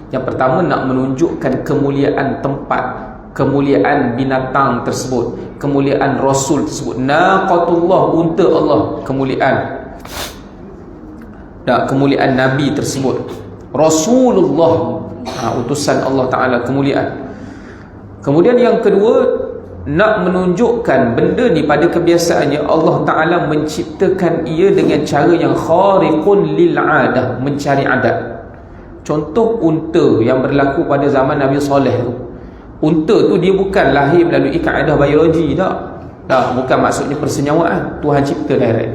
A: yang pertama nak menunjukkan kemuliaan tempat, kemuliaan binatang tersebut, kemuliaan Rasul tersebut. Naqatullah, unta Allah, kemuliaan. Kemuliaan Nabi tersebut. Rasulullah, utusan Allah Ta'ala, kemuliaan. Kemudian yang kedua, nak menunjukkan benda ni pada kebiasaannya Allah Ta'ala menciptakan ia dengan cara yang khariqun lil'adah, mencari adat. Contoh unta yang berlaku pada zaman Nabi Saleh tu. Unta tu dia bukan lahir melalui kaedah biologi, tak, bukan maksudnya persenyawaan. Tuhan cipta direct.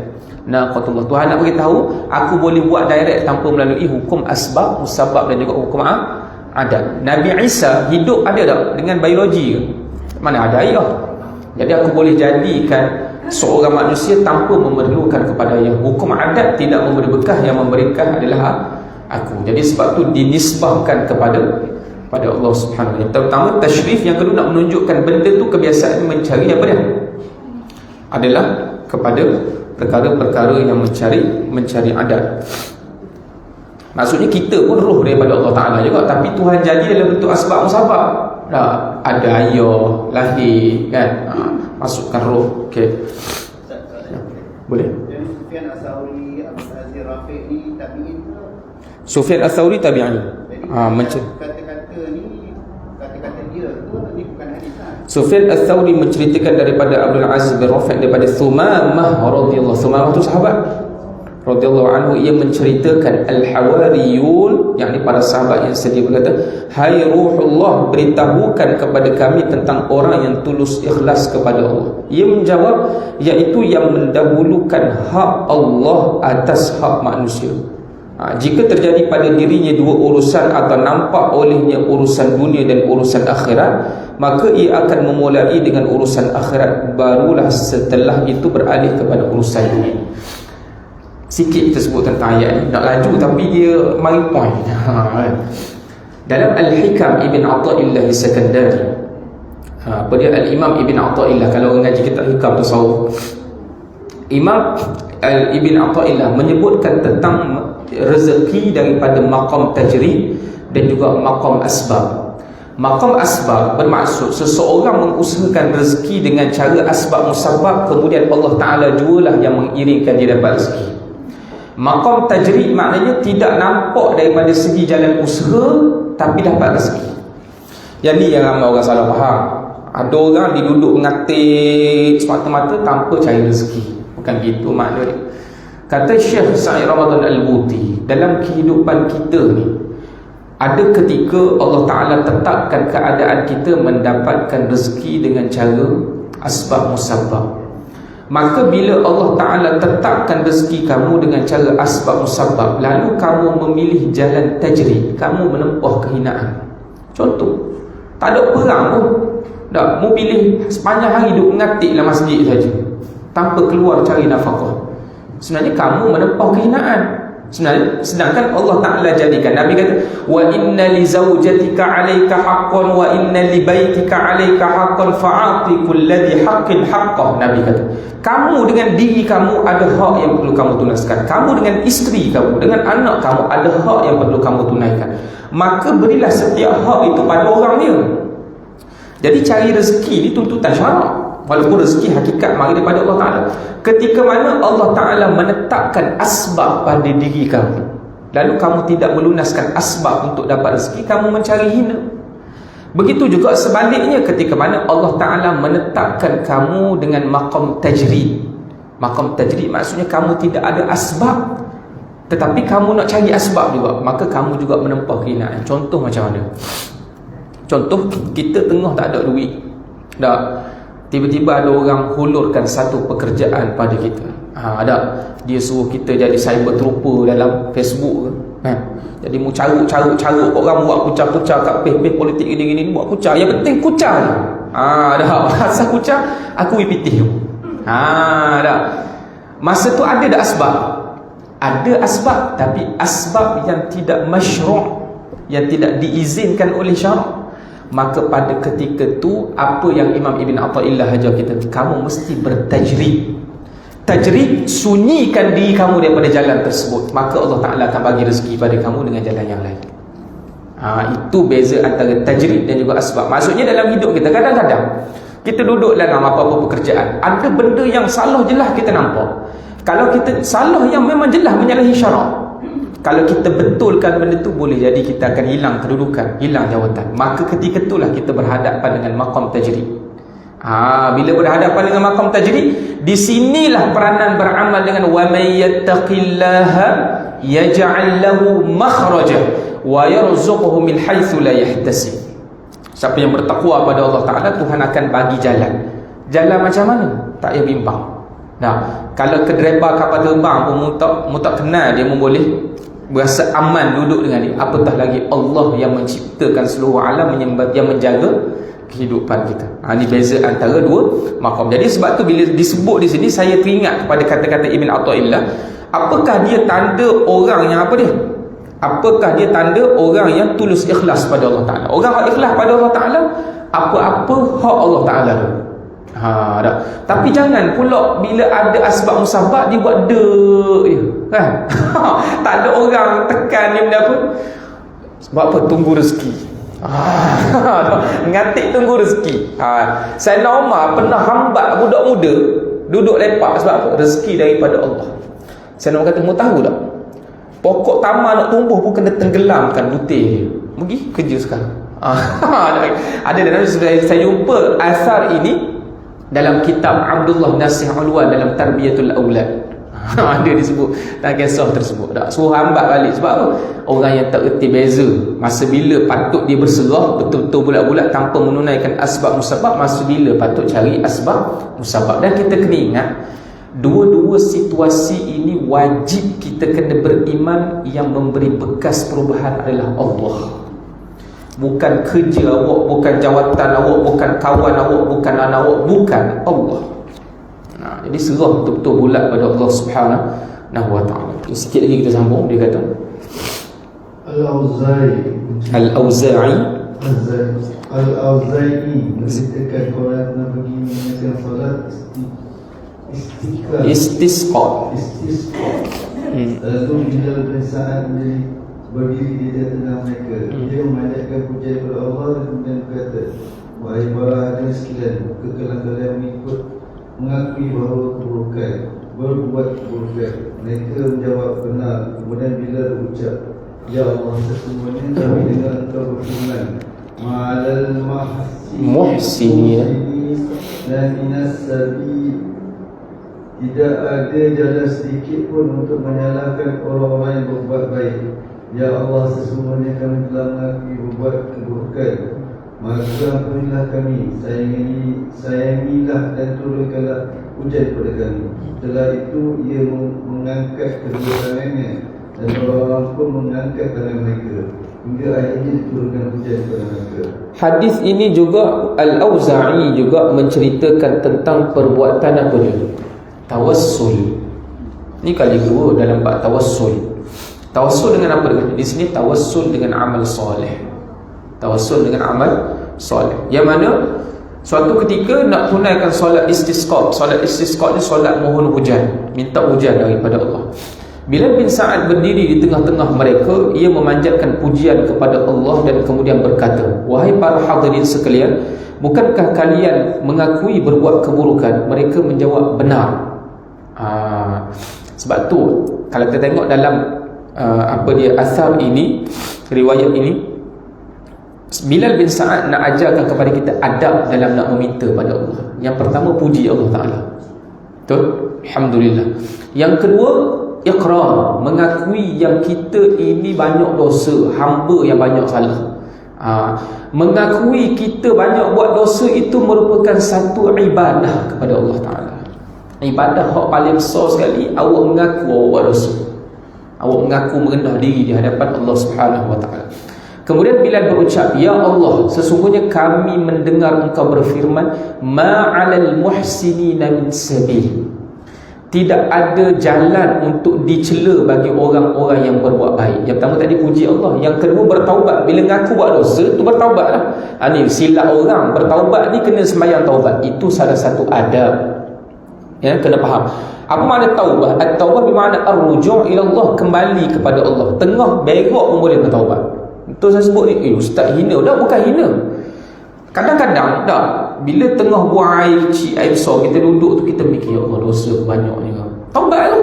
A: Naqatullah, Tuhan nak beritahu aku boleh buat direct tanpa melalui hukum asbab, musabab dan juga hukum adat. Nabi Isa hidup ada tak dengan biologi ke? Mana ada ayah. Jadi aku boleh jadikan seorang manusia tanpa memerlukan kepada ayah. Hukum adat tidak memberi bekah, yang memberikan adalah aku. Jadi sebab tu dinisbahkan kepada Allah Subhanahu wa taala. Terutama tashrif, yang kedua nak menunjukkan benda tu kebiasaan mencari apa dia? Adalah kepada perkara-perkara yang mencari adat. Maksudnya kita pun roh daripada Allah Ta'ala juga, tapi Tuhan jadi dalam bentuk asbab musabab. Ada ayah, lahir, kan, masukkan roh. Okey. Boleh.
B: Sufyan Ats-Tsauri, Abu Azir Rafiq ni tabi'in ke?
A: Sufyan Ats-Tsauri tabi'in.
B: Kata-kata ni, kata-kata dia tu ni bukan hadis lah.
A: Sufyan Ats-Tsauri menceritakan daripada Abdul Aziz bin Rafi' daripada Thumamah radhiyallahu. Thumamah tu sahabat radhiyallahu anhu. Ia menceritakan al-hawariyun, yakni para sahabat yang sedia, berkata, hai Ruhullah, beritahukan kepada kami tentang orang yang tulus ikhlas kepada Allah. Ia menjawab, iaitu yang mendahulukan hak Allah atas hak manusia. Jika terjadi pada dirinya dua urusan atau nampak olehnya urusan dunia dan urusan akhirat, maka ia akan memulai dengan urusan akhirat, barulah setelah itu beralih kepada urusan dunia. Sikit kita sebut tentang ayat ni, nak laju tapi dia mari point. Dalam Al-Hikam Ibn Atha'illah As-Sakandari, dia Al-Imam Ibn Atha'illah, kalau orang ngaji kitab Hikam tasawuf, Imam Ibn Atha'illah menyebutkan tentang rezeki daripada maqam tajrid dan juga maqam asbab. Maqam asbab bermaksud seseorang mengusahakan rezeki dengan cara asbab musabab, kemudian Allah Ta'ala jualah yang mengiringkan dia dapat rezeki. Maqam tajrid maknanya tidak nampak daripada segi jalan usaha tapi dapat rezeki. Yang ni yang ramai orang salah faham. Ada orang diduduk mengatik semata-mata tanpa cari rezeki. Bukan gitu maknanya. Kata Syekh Sa'id Ramadan Al-Buti, dalam kehidupan kita ni ada ketika Allah Ta'ala tetapkan keadaan kita mendapatkan rezeki dengan cara asbab musabab. Maka bila Allah Ta'ala tetapkan rezeki kamu dengan cara asbab musabab, lalu kamu memilih jalan tajrid, kamu menempuh kehinaan. Contoh, tak ada perang pun, tak, mu pilih sepanjang hari duduk mengatik dalam masjid saja tanpa keluar cari nafkah. Sebenarnya kamu menempuh kehinaan. Sebenarnya, sedangkan Allah Ta'ala jadikan, Nabi kata, wa inna li zawjatika 'alaika haqqan wa inna li baitika 'alaika haqqan fa'ati kulladhi haqqin haqqah. Nabi kata, kamu dengan diri kamu ada hak yang perlu kamu tunaikan. Kamu dengan isteri kamu, dengan anak kamu ada hak yang perlu kamu tunaikan. Maka berilah setiap hak itu pada orangnya. Jadi cari rezeki ni tuntutan syarak. Walaupun rezeki hakikat mari daripada Allah Ta'ala. Ketika mana Allah Ta'ala menetapkan asbab pada diri kamu, lalu kamu tidak melunaskan asbab untuk dapat rezeki, kamu mencari hina. Begitu juga sebaliknya, ketika mana Allah Ta'ala menetapkan kamu dengan maqam tajrid. Maqam tajrid maksudnya kamu tidak ada asbab, tetapi kamu nak cari asbab juga, maka kamu juga menempuh kehinaan. Contoh macam mana? Contoh, kita tengah tak ada duit, dah tiba-tiba ada orang hulurkan satu pekerjaan pada kita. Ada dia suruh kita jadi cyber trooper dalam Facebook ke. Jadi mu carut orang buat kucar-kucar kat page politik gini-gini, buat kucar. Yang penting kucar je. Dah asal kucar aku pitih tu. Dah. Masa tu ada dak asbab. Ada asbab, tapi asbab yang tidak masyru', yang tidak diizinkan oleh syarak. Maka pada ketika tu, apa yang Imam Ibn Atha'illah ajar kita, kamu mesti bertajrid. Tajrid, sunyikan diri kamu daripada jalan tersebut, maka Allah Ta'ala akan bagi rezeki pada kamu dengan jalan yang lain. Itu beza antara tajrid dan juga asbab. Maksudnya dalam hidup kita, kadang-kadang kita duduk dalam apa-apa pekerjaan, ada benda yang salah jelas kita nampak. Kalau kita salah yang memang jelas menyalahi syarak, kalau kita betulkan benda tu, boleh jadi kita akan hilang kedudukan, hilang jawatan. Maka ketika itulah kita berhadapan dengan maqam tajrid. Bila berhadapan dengan maqam tajrid, di sinilah peranan beramal dengan wa may yattaqillaha yaj'al lahu makhraja wa yarzuquhu min haitsu la yahtasib. Siapa yang bertakwa pada Allah Ta'ala, Tuhan akan bagi jalan. Jalan macam mana? Tak payah bimbang. Kalau ke driver kapal terbang pun mu tak kenal dia, mu boleh berasa aman duduk dengan dia. Apatah lagi Allah yang menciptakan seluruh alam, yang menjaga kehidupan kita. Ini beza antara dua maqam. Jadi sebab tu bila disebut di sini, saya teringat kepada kata-kata Ibn Atha'illah. Apakah dia tanda orang yang apa dia? Apakah dia tanda orang yang tulus ikhlas pada Allah Ta'ala? Orang yang ikhlas pada Allah Ta'ala, apa-apa hak Allah Ta'ala. Tapi jangan pula bila ada asbab musabab dia buat kan? Tak ada orang tekan dia benda apa. Sebab apa? Tunggu rezeki. Ngatik tunggu rezeki. Sayyidina Umar pernah hambat budak muda duduk lepak. Sebab apa? Rezeki daripada Allah. Sayyidina Umar kata, mu tahu tak, pokok tamar nak tumbuh pun kena tenggelamkan butir dia. Pergi kerja sekarang. Ada dalam saya jumpa asar ini dalam kitab Abdullah Nasih Ulwan dalam Tarbiyatul Aulad. Ada disebut dalam kisah tersebut. Suruh hambat balik. Sebab apa? Orang yang tak erti beza masa bila patut dia berserah betul-betul bulat-bulat tanpa menunaikan asbab musabab, masa bila patut cari asbab musabab. Dan kita kena ingat, dua-dua situasi ini wajib kita kena beriman yang memberi bekas perubahan adalah Allah. Bukan kerja awak, bukan jawatan awak, bukan kawan awak, bukan anak awak, bukan Allah. Jadi serah betul-betul bulat pada Allah Subhanahu wa ta'ala. Sikit lagi kita sambung. Dia kata
C: Al-Auza'i menceritakan Quran nak pergi menunaikan solat istisqa. Lalu bila saat berdiri di tengah mereka, dia memanjatkan pujian kepada Allah dan kemudian berkata, wahai para hadirin sekalian, kekalahan kalian mengakui bahawa keburukan, berbuat keburukan. Mereka menjawab benar. Kemudian bila berucap, ya Allah, sesungguhnya kami dengar engkau berfirman, ma'alal muhsinin dan minas sabi, tidak ada jalan sedikit pun untuk menyalahkan orang-orang yang berbuat baik. Ya Allah, sesungguhnya kami telah mengakui berbuat keburukan, maka ampunilah kami, sayangilah dan turunkanlah hujan kepada kami. Setelah itu ia mengangkat kedua tangannya, dan orang-orang pun mengangkat tangan mereka, hingga akhirnya diturunkan hujan kepada mereka.
A: Hadis ini juga Al-Auza'i juga menceritakan tentang perbuatan apa dia? Tawassul. Ini kali kedua dalam bab tawassul. Tawassul dengan apa? Di sini tawassul dengan amal soleh. Tawassul dengan amal soleh. Yang mana suatu ketika nak tunaikan solat istisqa. Solat istisqa ni solat mohon hujan, minta hujan daripada Allah. Bilal bin Sa'ad berdiri di tengah-tengah mereka, ia memanjatkan pujian kepada Allah dan kemudian berkata, "Wahai para hadirin sekalian, bukankah kalian mengakui berbuat keburukan?" Mereka menjawab, "Benar." Sebab tu kalau kita tengok dalam asar ini, riwayat ini, Bilal bin Sa'ad nak ajarkan kepada kita adab dalam nak meminta pada Allah. Yang pertama, puji Allah Ta'ala. Betul? Alhamdulillah. Yang kedua, iqrar, mengakui yang kita ini banyak dosa, hamba yang banyak salah. Mengakui kita banyak buat dosa itu merupakan satu ibadah kepada Allah Ta'ala. Ibadah yang paling besar sekali, awak mengaku awak buat dosa. Awak mengaku merendah diri di hadapan Allah Subhanahu Wa Ta'ala. Kemudian Bilal berucap, "Ya Allah, sesungguhnya kami mendengar engkau berfirman, ma'alal muhsinina min sabil." Tidak ada jalan untuk dicela bagi orang-orang yang berbuat baik. Yang pertama tadi puji Allah. Yang kedua bertaubat. Bila ngaku buat dosa, tu bertaubatlah. Ni silap orang. Bertaubat ni kena sembahyang taubat. Itu salah satu adab. Ya, kena faham. Apa makna taubat? At-taubah bermakna ar-ruju' ila Allah, kembali kepada Allah. Tengah berok pun boleh bertaubat. Itu saya sebut ni, ustaz hina. Dah bukan hina. Kadang-kadang bila tengah buang air kecil, air besar, kita duduk tu kita fikir, ya Allah, dosa banyak ni. Taubat tu.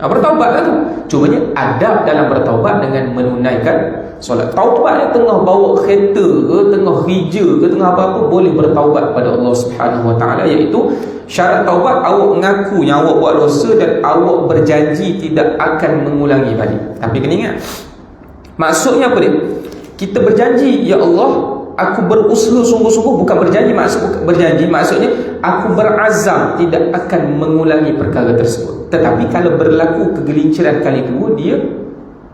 A: Bertaubat tu. Cumanya adab dalam bertaubat dengan menunaikan solat. Taubat ni tengah bawa kereta ke, tengah kerja ke, tengah apa-apa, boleh bertaubat pada Allah Subhanahu Wa Ta'ala. Iaitu syarat taubat, awak mengaku yang awak buat dosa dan awak berjanji tidak akan mengulangi balik. Tapi kena ingat, maksudnya apa dia? Kita berjanji, ya Allah, aku berusaha sungguh-sungguh, bukan berjanji. Maksudnya aku berazam tidak akan mengulangi perkara tersebut. Tetapi kalau berlaku kegelinciran kali kedua, dia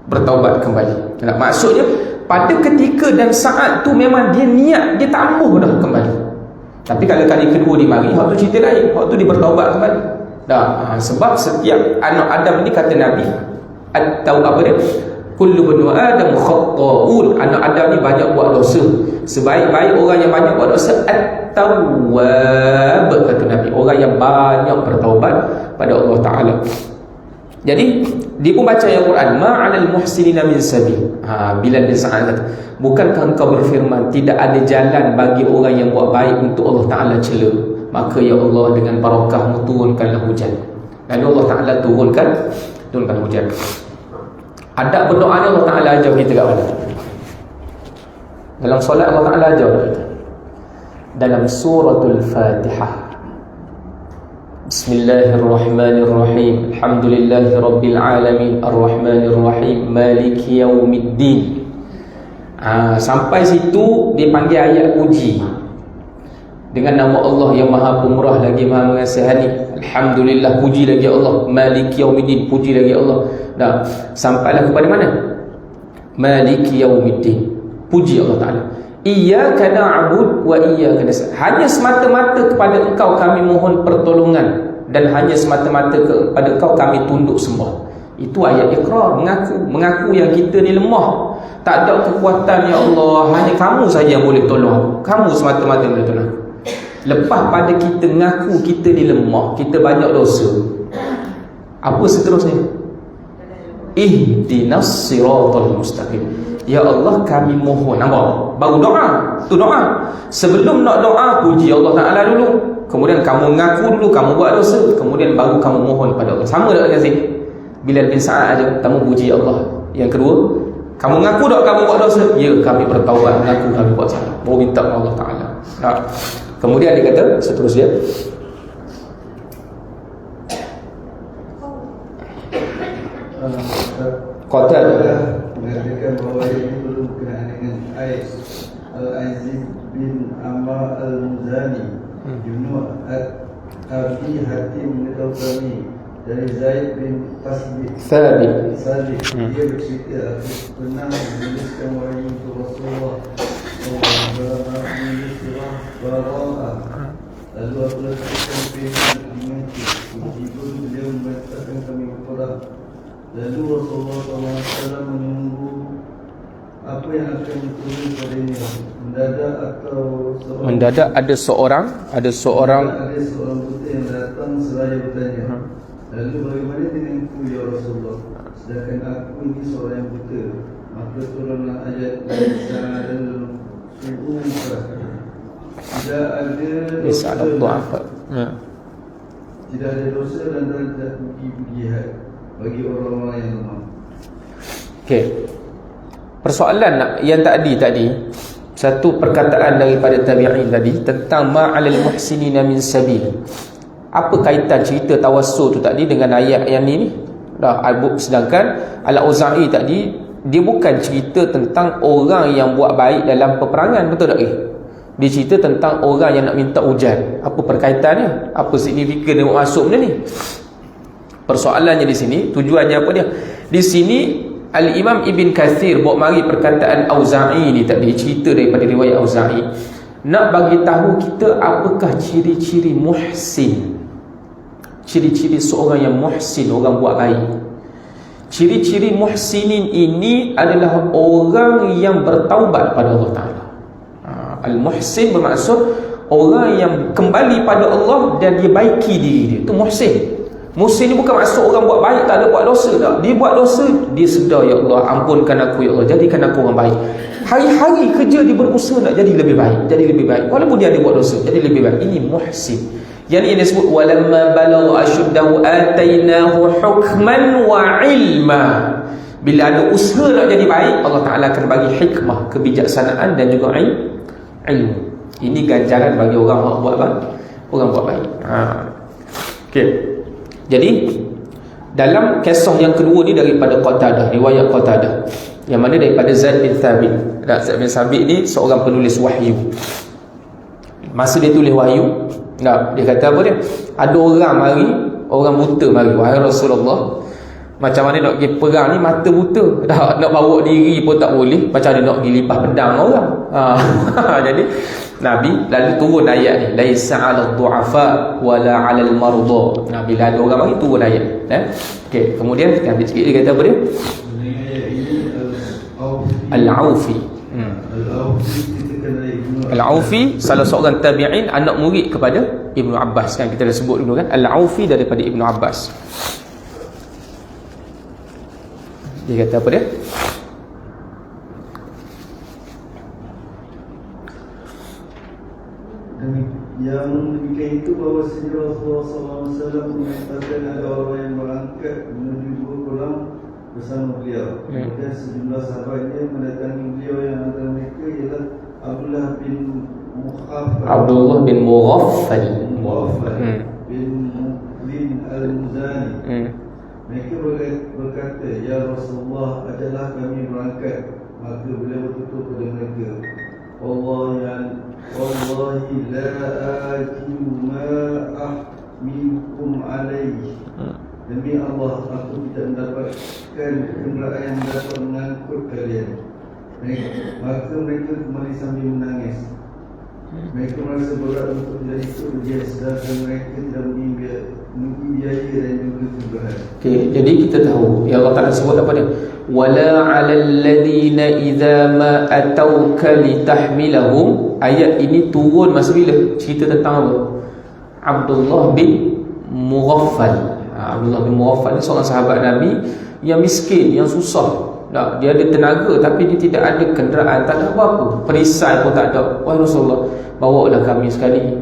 A: bertaubat kembali. Maksudnya pada ketika dan saat tu memang dia niat, dia tak mahu dah kembali. Tapi kalau kali kedua dia mari, waktu cerita lain, waktu dia bertaubat kembali. Sebab setiap anak Adam ni, kata Nabi, atau apa dia, kullu bani Adam khata'un. Anak Adam ni banyak buat dosa. Sebaik-baik orang yang banyak buat dosa at-tawwab, kata Nabi, orang yang banyak bertaubat pada Allah Ta'ala. Jadi dia pun baca ayat Quran, ma'alal muhsinina min sabil. Bilal bin Sa'ad kata, bukankah engkau berfirman tidak ada jalan bagi orang yang buat baik untuk Allah Ta'ala cela? Maka ya Allah, dengan barakahmu turunkanlah hujan. Lalu Allah Ta'ala turunkan hujan. Adab berdoa ni Allah Ta'ala ajar kita kat mana? Dalam solat Allah Ta'ala ajar kita dalam suratul Fatihah. Bismillahirrahmanirrahim. Alhamdulillahi rabbil alamin, arrahmanirrahim, maliki yaumiddin. Sampai situ dia panggil ayat puji. Dengan nama Allah yang Maha Pemurah lagi Maha Mengasihani. Alhamdulillah, puji lagi Allah. Maliki yaumiddin, puji lagi Allah. Sampailah kepada mana? Maliki yaumiddin, puji Allah Ta'ala. Iyyaka na'budu wa iyyaka nasta'in. Hanya semata-mata kepada engkau kami mohon pertolongan, dan hanya semata-mata kepada engkau kami tunduk sembah. Itu ayat iqrar, mengaku yang kita ni lemah, tak ada kekuatan, ya Allah, hanya kamu saja yang boleh tolong, kamu semata-mata yang boleh tolong. Lepas pada kita mengaku kita ni lemah, kita banyak dosa, apa seterusnya? Ihdinas siratal mustaqim. Ya Allah, kami mohon. Nampak? Baru doa. Tu doa. Sebelum nak doa, puji Allah Ta'ala dulu. Kemudian kamu mengaku dulu kamu buat dosa. Kemudian baru kamu mohon pada Allah. Sama tak dengan sini? Bilal bin Sa'ad aja, kamu puji Allah. Yang kedua, kamu mengaku tak kamu buat dosa? Ya, kami bertaubat, mengaku kami buat salah, baru minta Allah Ta'ala. Kemudian dia kata seterusnya, Qatar
C: mengatakan bahawa ini perlu berkenaan dengan Ais Al-Aziz bin Amr Al-Muzani. Ibnu Abi Hatim memberitahu kami dari Zaid bin Thabit. Dia bercerita, aku pernah menuliskan wahyu untuk Rasulullah menulis surah Bara'ah. Lalu aku letakkan pena di masjid. Tiba-tiba beliau memberitakan kami kepada Lalu Rasulullah SAW menunggu apa yang akan ditulis padanya.
A: Mendadak ada seorang
C: buta yang datang seraya bertanya, lalu bagaimana denganku ya Rasulullah, sedangkan aku ini seorang yang buta. Maka turunlah ayat Sa'al Su'ufa, tidak ada dosa, tidak ada dosa dan tidak puji-pujian bagi orang-orang yang lemah.
A: Okey. Persoalan yang tadi satu perkataan daripada tabi'in tadi tentang ma'alal muhsinina min sabil. Apa kaitan cerita tawassul tu tadi dengan ayat yang ni? Sedangkan Al-Auza'i tadi dia bukan cerita tentang orang yang buat baik dalam peperangan, betul tak? Dia cerita tentang orang yang nak minta hujan. Apa perkaitannya? Apa signifikan dia masuk benda ni? Persoalannya di sini, tujuannya apa dia? Di sini Al-Imam Ibn Kathir bawa mari perkataan Auza'i ni tadi, cerita daripada riwayat Auza'i, nak bagi tahu kita apakah ciri-ciri muhsin. Ciri-ciri seorang yang muhsin, orang buat baik. Ciri-ciri muhsinin ini adalah orang yang bertaubat pada Allah Ta'ala. Al-muhsin bermaksud orang yang kembali pada Allah dan dia baiki diri dia. Itu muhsin. Muhsin ni bukan maksud orang buat baik tak ada buat dosa tak. Dia buat dosa, dia sedar, ya Allah ampunkan aku ya Allah, jadikan aku orang baik. Hari-hari kerja dia berusaha nak jadi lebih baik, walaupun dia ada buat dosa, jadi lebih baik. Ini muhsin. Yang ini disebut walamma balagha ashuddahu atainahu hukman wa ilma. Bila ada usaha nak jadi baik, Allah Ta'ala akan bagi hikmah, kebijaksanaan dan juga ilmu. Ini ganjaran bagi orang yang buat baik. Okey. Jadi dalam kisah yang kedua ni daripada Qatadah, riwayat Qatadah, yang mana daripada Zaid bin Thabit. Zaid bin Thabit ni seorang penulis wahyu. Masa dia tulis wahyu, dia kata apa dia? Ada orang buta mari, wahai Rasulullah, macam mana nak pergi perang ni mata buta, nak bawa diri pun tak boleh, macam mana nak pergi lipas pedang orang. Jadi Nabi lalu turun ayat ni, laisa 'alal du'afa wala 'alal marda. Bila ada orang mari turun ayat. Okey, kemudian kita ambil sikit dia kata apa dia? Al-Aufi. Al-Aufi salah seorang tabi'in, anak murid kepada Ibnu Abbas, kan kita dah sebut dulu kan. Al-Aufi daripada Ibnu Abbas. Dia kata apa dia?
C: Yang demikian itu bahawa Rasulullah SAW menyatakan ada orang yang berangkat menuju dua kolam bersama beliau. Kemudian sejumlah sahabatnya mendatangi beliau, yang antara mereka ialah Abdullah bin Mughaffal bin Al-Muzani. Mereka berkata, ya Rasulullah, ajalah kami berangkat. Maka beliau bertutur kepada mereka, Wallahi la ajidu ma ahmilukum alaih. Demi Allah, aku tidak mendapatkan kenderaan yang dapat mengangkut kalian. Maka mereka kembali sambil menangis. Mereka merasa berat untuk tidak ikut ujian, sedangkan mereka tidak memiliki biaya dan juga tugahan.
A: Okay, jadi kita tahu ya Allah Ta'ala sebut apa dia? Wala 'alal ladzina idza ma atauka litahmilahum. Ayat ini turun masa bila? Cerita tentang apa? Abdullah bin Mughaffal. Abdullah bin Mughaffal ni seorang sahabat Nabi yang miskin, yang susah. Dia ada tenaga tapi dia tidak ada kenderaan, tak ada apa-apa, perisai pun tak ada. Wahai Rasulullah, bawalah kami sekali.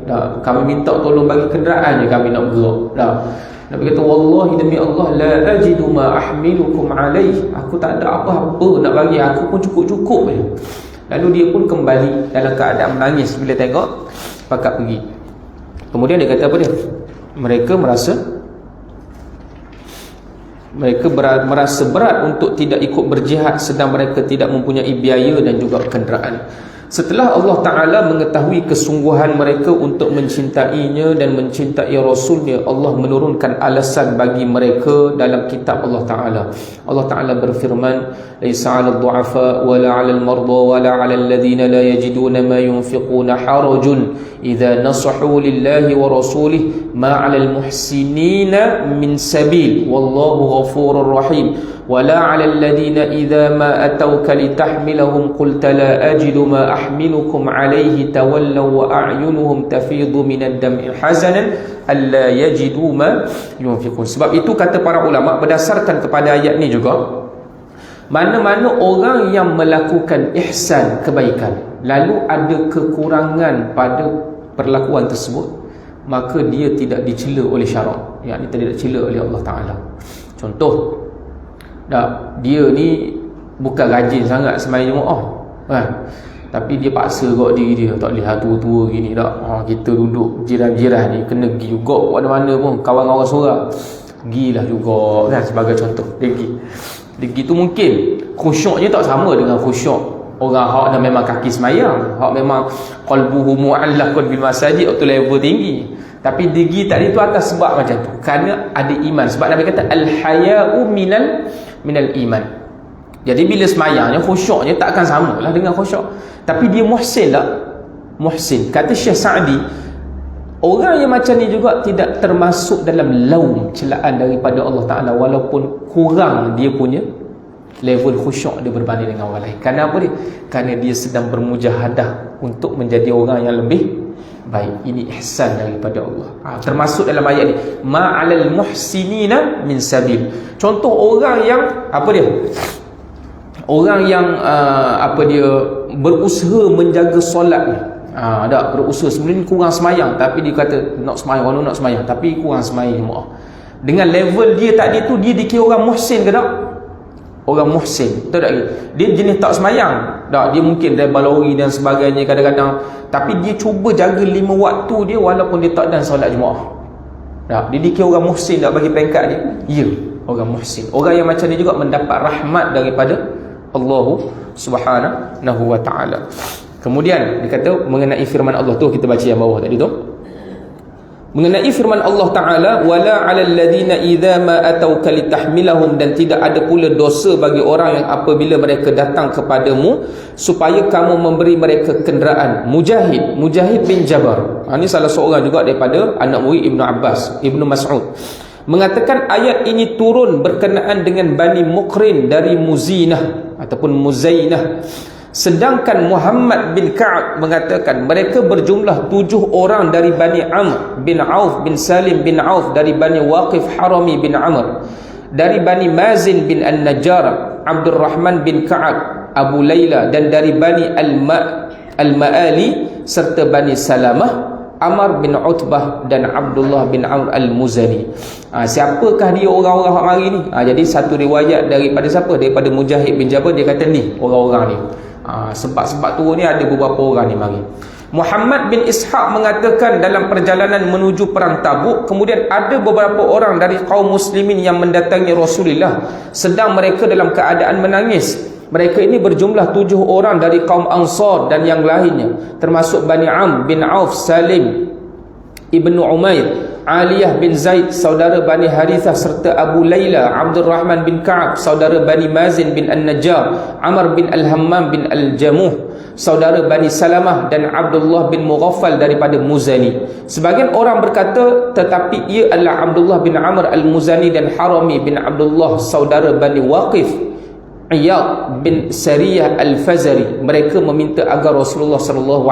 A: Kami minta tolong bagi kenderaan je, kami nak bergerak. Nabi kata, wallahi demi Allah, la ajidu ma ahmilukum alaih. Aku tak ada apa-apa nak bagi, aku pun cukup-cukup je. Lalu dia pun kembali dalam keadaan menangis bila tengok pakat pergi. Kemudian dia kata apa dia? Mereka merasa berat untuk tidak ikut berjihad, sedang mereka tidak mempunyai biaya dan juga kenderaan. Setelah Allah Ta'ala mengetahui kesungguhan mereka untuk mencintainya dan mencintai Rasulnya, Allah menurunkan alasan bagi mereka dalam kitab Allah Ta'ala. Allah Ta'ala berfirman, Laisa 'alal du'afa wala 'alal marda wala 'alal ladhina la yajiduna ma yunfiquna harajun idza nasahu lillahi wa rasulih ma 'alal muhsinina min sabil wallahu ghafurur rahim ولا على الذين إذا ما أتوك لتحملهم قلت لا أجد ما أحملكم عليه تولوا وأعينهم تفيض من الدمع حزنا ألا يجدوا ما ينفقون. Sebab itu kata para ulama, berdasarkan kepada ayat ni juga, mana-mana orang yang melakukan ihsan, kebaikan, lalu ada kekurangan pada perlakuan tersebut, maka dia tidak dicela oleh syarak, yakni tidak dicela oleh Allah Ta'ala. Contoh, dia ni bukan rajin sangat sembahyang Jumaat kan, tapi dia paksa kat diri dia, tak boleh tua-tua gini tak. Kita duduk jiran-jiran ni kena pergi juga mana-mana pun, kawan orang seorang pergilah juga kan, sebagai contoh. Dia tu mungkin khusyuknya tak sama dengan khusyuk orang hak dah memang kaki sembahyang, hak memang qalbuhu mu'allaqun bil masajid, atau level tinggi. Tapi digi tadi tu atas sebab macam tu, kerana ada iman. Sebab Nabi kata al-haya'u minal iman. Jadi bila semayangnya, khusyuknya takkan samalah dengan khusyuk. Tapi dia muhsin tak? Muhsin. Kata Syekh Sa'di, orang yang macam ni juga tidak termasuk dalam laum, celaan daripada Allah Ta'ala, walaupun kurang dia punya level khusyuk dia berbanding dengan orang lain. Kerana apa dia? Kerana dia sedang bermujahadah untuk menjadi orang yang lebih baik. Ini ihsan daripada Allah. Termasuk dalam ayat ni, ma'alal muhsinina min sabil. Contoh orang yang apa dia? Orang yang berusaha menjaga solatnya. Tak berusaha, sebenarnya kurang semayang, tapi dia kata nak semayang, orang nak semayang, tapi kurang semayang jemaah. Dengan level dia tadi tu, dia dikira orang muhsin ke tak? Orang muhsin, betul tak? Dia jenis tak semayang tak, dia mungkin dari balori dan sebagainya kadang-kadang, tapi dia cuba jaga 5 waktu dia walaupun dia tak dan solat Jumaat tak. Dia dikira orang muhsin tak bagi peringkat dia? Ya, orang muhsin. Orang yang macam ni juga mendapat rahmat daripada Allah Subhanahu wa ta'ala. Kemudian dia kata mengenai firman Allah tu, kita baca yang bawah tadi tu, mengenai firman Allah Ta'ala, wala 'alal ladina idza ma atauka litahmilahum, dan tidak ada pula dosa bagi orang yang apabila mereka datang kepadamu supaya kamu memberi mereka kenderaan. Mujahid bin Jabar, ini salah seorang juga daripada anak murid Ibnu Abbas, Ibnu Mas'ud, mengatakan ayat ini turun berkenaan dengan Bani Muqrin dari Muzinah ataupun Muzainah. Sedangkan Muhammad bin Ka'ab mengatakan mereka berjumlah 7 orang dari Bani Amr bin Auf bin Salim bin Auf, dari Bani Waqif Harami bin Amr, dari Bani Mazin bin An-Najjar Abdurrahman bin Ka'ab Abu Layla, dan dari Bani Al-Ma'ali serta Bani Salamah Amr bin Utbah dan Abdullah bin Amr Al-Muzani. Siapakah dia orang-orang hak mari ni? Jadi satu riwayat daripada siapa? Daripada Mujahid bin Jabir, dia kata ni orang-orang ni. Sebab-sebab tu ni ada beberapa orang ni mari. Muhammad bin Ishaq mengatakan dalam perjalanan menuju perang Tabuk, kemudian ada beberapa orang dari kaum muslimin yang mendatangi Rasulullah sedang mereka dalam keadaan menangis. Mereka ini berjumlah 7 orang dari kaum Ansar dan yang lainnya, termasuk Bani Amr bin Auf, Salim Ibnu Umair, Aliyah bin Zaid, saudara Bani Harithah, serta Abu Layla, Abdurrahman bin Ka'ab, saudara Bani Mazin bin An-Najjar, Amr bin Al-Hammam bin Al-Jamuh, saudara Bani Salamah, dan Abdullah bin Mughaffal daripada Muzani. Sebagian orang berkata tetapi ia adalah Abdullah bin Amr Al-Muzani dan Harami bin Abdullah, saudara Bani Waqif, Iyad bin Sariyah Al-Fazari. Mereka meminta agar Rasulullah SAW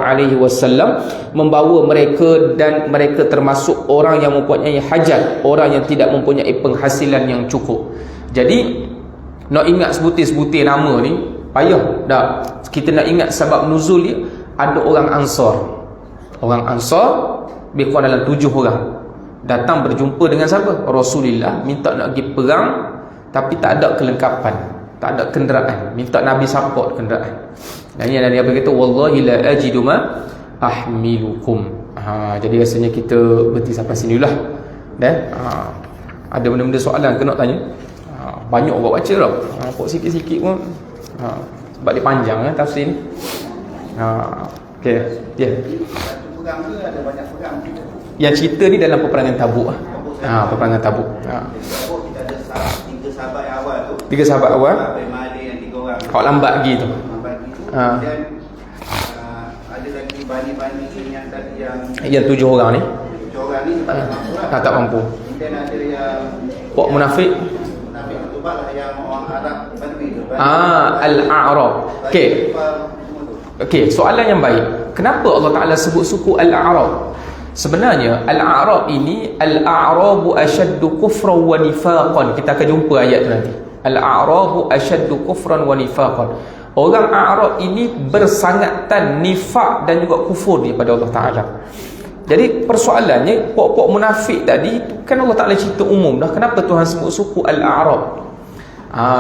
A: membawa mereka, dan mereka termasuk orang yang mempunyai hajat, orang yang tidak mempunyai penghasilan yang cukup. Jadi nak ingat sebutir-sebutir nama ni payah tak? Kita nak ingat sebab nuzul dia. Ada orang Ansar. Orang Ansar lebih kurang dalam 7 orang datang berjumpa dengan siapa? Rasulullah, minta nak pergi perang, tapi tak ada kelengkapan, tak ada kenderaan, minta Nabi support kenderaan. Dan ini Nabi kata wallahi la ajidu ma ahmilukum. Jadi rasanya kita berhenti sampai sini lah. Ada benda-benda soalan ke nak tanya? Banyak orang baca tau. Pok sikit-sikit pun. Sebab dia panjang tafsir ni. Okey. Ya.
B: Satu perang ke ada banyak perang kita?
A: Yang cerita ni dalam peperangan Tabuk. Peperangan Tabuk.
B: Kita ada 3 sahabat yang awal tu.
A: 3 sahabat awal.
B: Mali yang 3 orang.
A: Hak lambat lagi tu.
B: Lambat gitu. Kemudian ada lagi bani-bani yang tadi
A: Yang 7 orang ni
B: 7 orang ni tak mampu lah.
A: tak mampu.
B: Kemudian ada yang
A: Puak munafik.
B: Munafik tu lah yang orang Arab Badui tu.
A: Al-A'rab. Okey, soalan yang baik. Kenapa Allah Taala sebut suku Al-A'rab? Sebenarnya Al-A'rab ini, Al-A'rabu asyaddu kufran wa nifaqan. Kita akan jumpa ayat tu nanti. Al-A'rabu asyaddu kufran wa nifaqan. Orang A'rab ini bersangatan nifaq dan juga kufur daripada Allah Taala. Jadi persoalannya, puak-puak munafik tadi kan Allah Taala cerita umum dah. Kenapa Tuhan sebut suku Al-A'rab?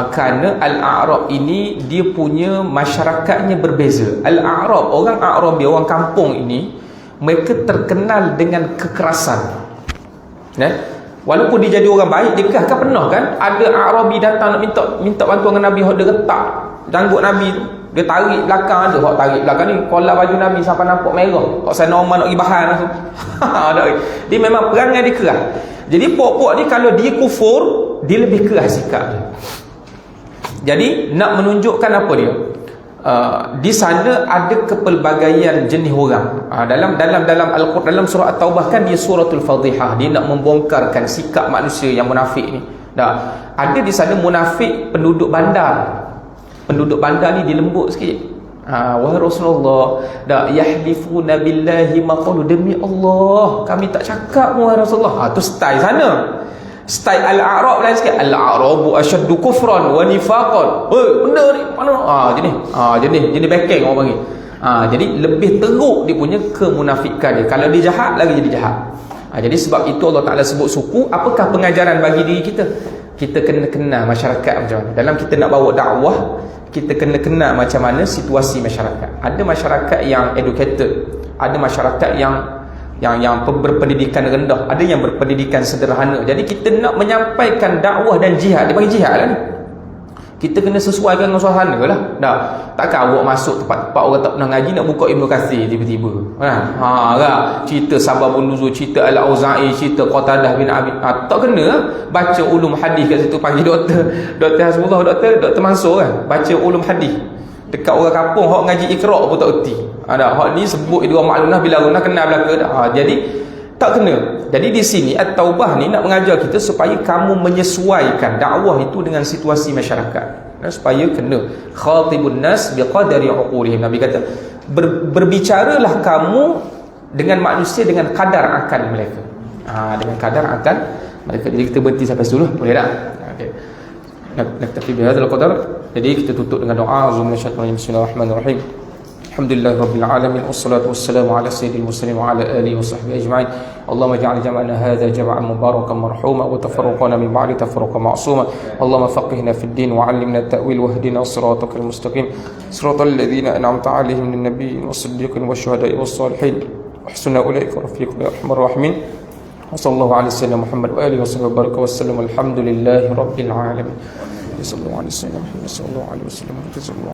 A: Kerana Al-A'rab ini dia punya masyarakatnya berbeza. Al-A'rab, orang A'rabi, orang kampung ini, mereka terkenal dengan kekerasan. Walaupun dia jadi orang baik, dia kan pernah kan ada A'rabi datang nak minta bantuan dengan Nabi, dia retak janggut Nabi tu, dia tarik belakang, ada hak tarik belakang ni kolak baju Nabi sampai nampak merah, hak saya normal nak pergi bahan tu. Dia memang perangai dia keras. Jadi puak-puak ni kalau dia kufur, dia lebih keras sikap dia. Jadi nak menunjukkan apa dia? Di sana ada kepelbagaian jenis orang. Dalam Al-Quran, dalam surah At-Taubah kan dia suratul Fadhihah, dia nak membongkarkan sikap manusia yang munafik ni. Ada di sana munafik penduduk bandar. Penduduk bandar ni dilembut sikit. Wahai Rasulullah, yahlifuna billahi ma qalu, demi Allah kami tak cakap wahai Rasulullah. Tu style sana. Style Al-A'rab lain sikit. Al-A'rabu asyaddu kufran wa nifaqan. Benda ni mana? Jenis backing orang panggil. Jadi lebih teruk dia punya kemunafikan dia. Kalau dia jahat, lagi jadi jahat. Jadi sebab itu Allah Ta'ala sebut suku. Apakah pengajaran bagi diri kita? Kita kena kenal masyarakat macam mana. Dalam kita nak bawa dakwah, kita kena kenal macam mana situasi masyarakat. Ada masyarakat yang educated, ada masyarakat yang berpendidikan rendah, ada yang berpendidikan sederhana. Jadi kita nak menyampaikan dakwah dan jihad, dia panggil jihad lah ni, kita kena sesuaikan dengan suasana lah. Takkan awak masuk tempat-tempat orang tak pernah ngaji nak buka Ibnu Katsir tiba-tiba cerita Sababun Nuzul, cerita Al-Auza'i, cerita Qatadah bin Abi, tak kena baca ulum hadis kat situ. Panggil Dr. Hasbullah, Dr. Mansur kan, baca ulum hadis dekat orang kampung, hak ngaji Iqra' pun tak erti. Hak ni sebut dia orang maklumah bila guna kenal belaka dah. Jadi tak kena. Jadi di sini At-Taubah ni nak mengajar kita supaya kamu menyesuaikan dakwah itu dengan situasi masyarakat. Supaya kena khatibun nas biqadari uqulihim. Nabi kata berbicaralah kamu dengan manusia dengan kadar akal mereka. Dengan kadar akal mereka. Jadi kita berhenti sampai situ dulu, boleh tak? Okey. Naktafi bihadzal qadar. Jadi kita tutup dengan doa. Bismillahirrahmanirrahim. Alhamdulillah Rabbil Alamin. Wassalatu wassalamu ala sayyidil mursalin wa ala alihi wa sahbihi ajma'in. Allahumma ja'al jam'ana hadha jam'an mubarakan marhuma wa tafarruqana min ba'di tafarruqan ma'suma. Allahumma faqihna fid din wa 'allimna at-ta'wil wahdina siratal mustaqim. Siratal ladzina an'amta 'alaihim minan nabiyyin was-siddiqin wasyuhada'i was-salihin. Husna ulaika rafiqun ya arhamar rahimin. Wa sallallahu ala sayyidina Muhammad wa alihi wa sahbihi baraka wa sallam. Alhamdulillahi rabbil alamin. Sallallahu alaihi wasallam.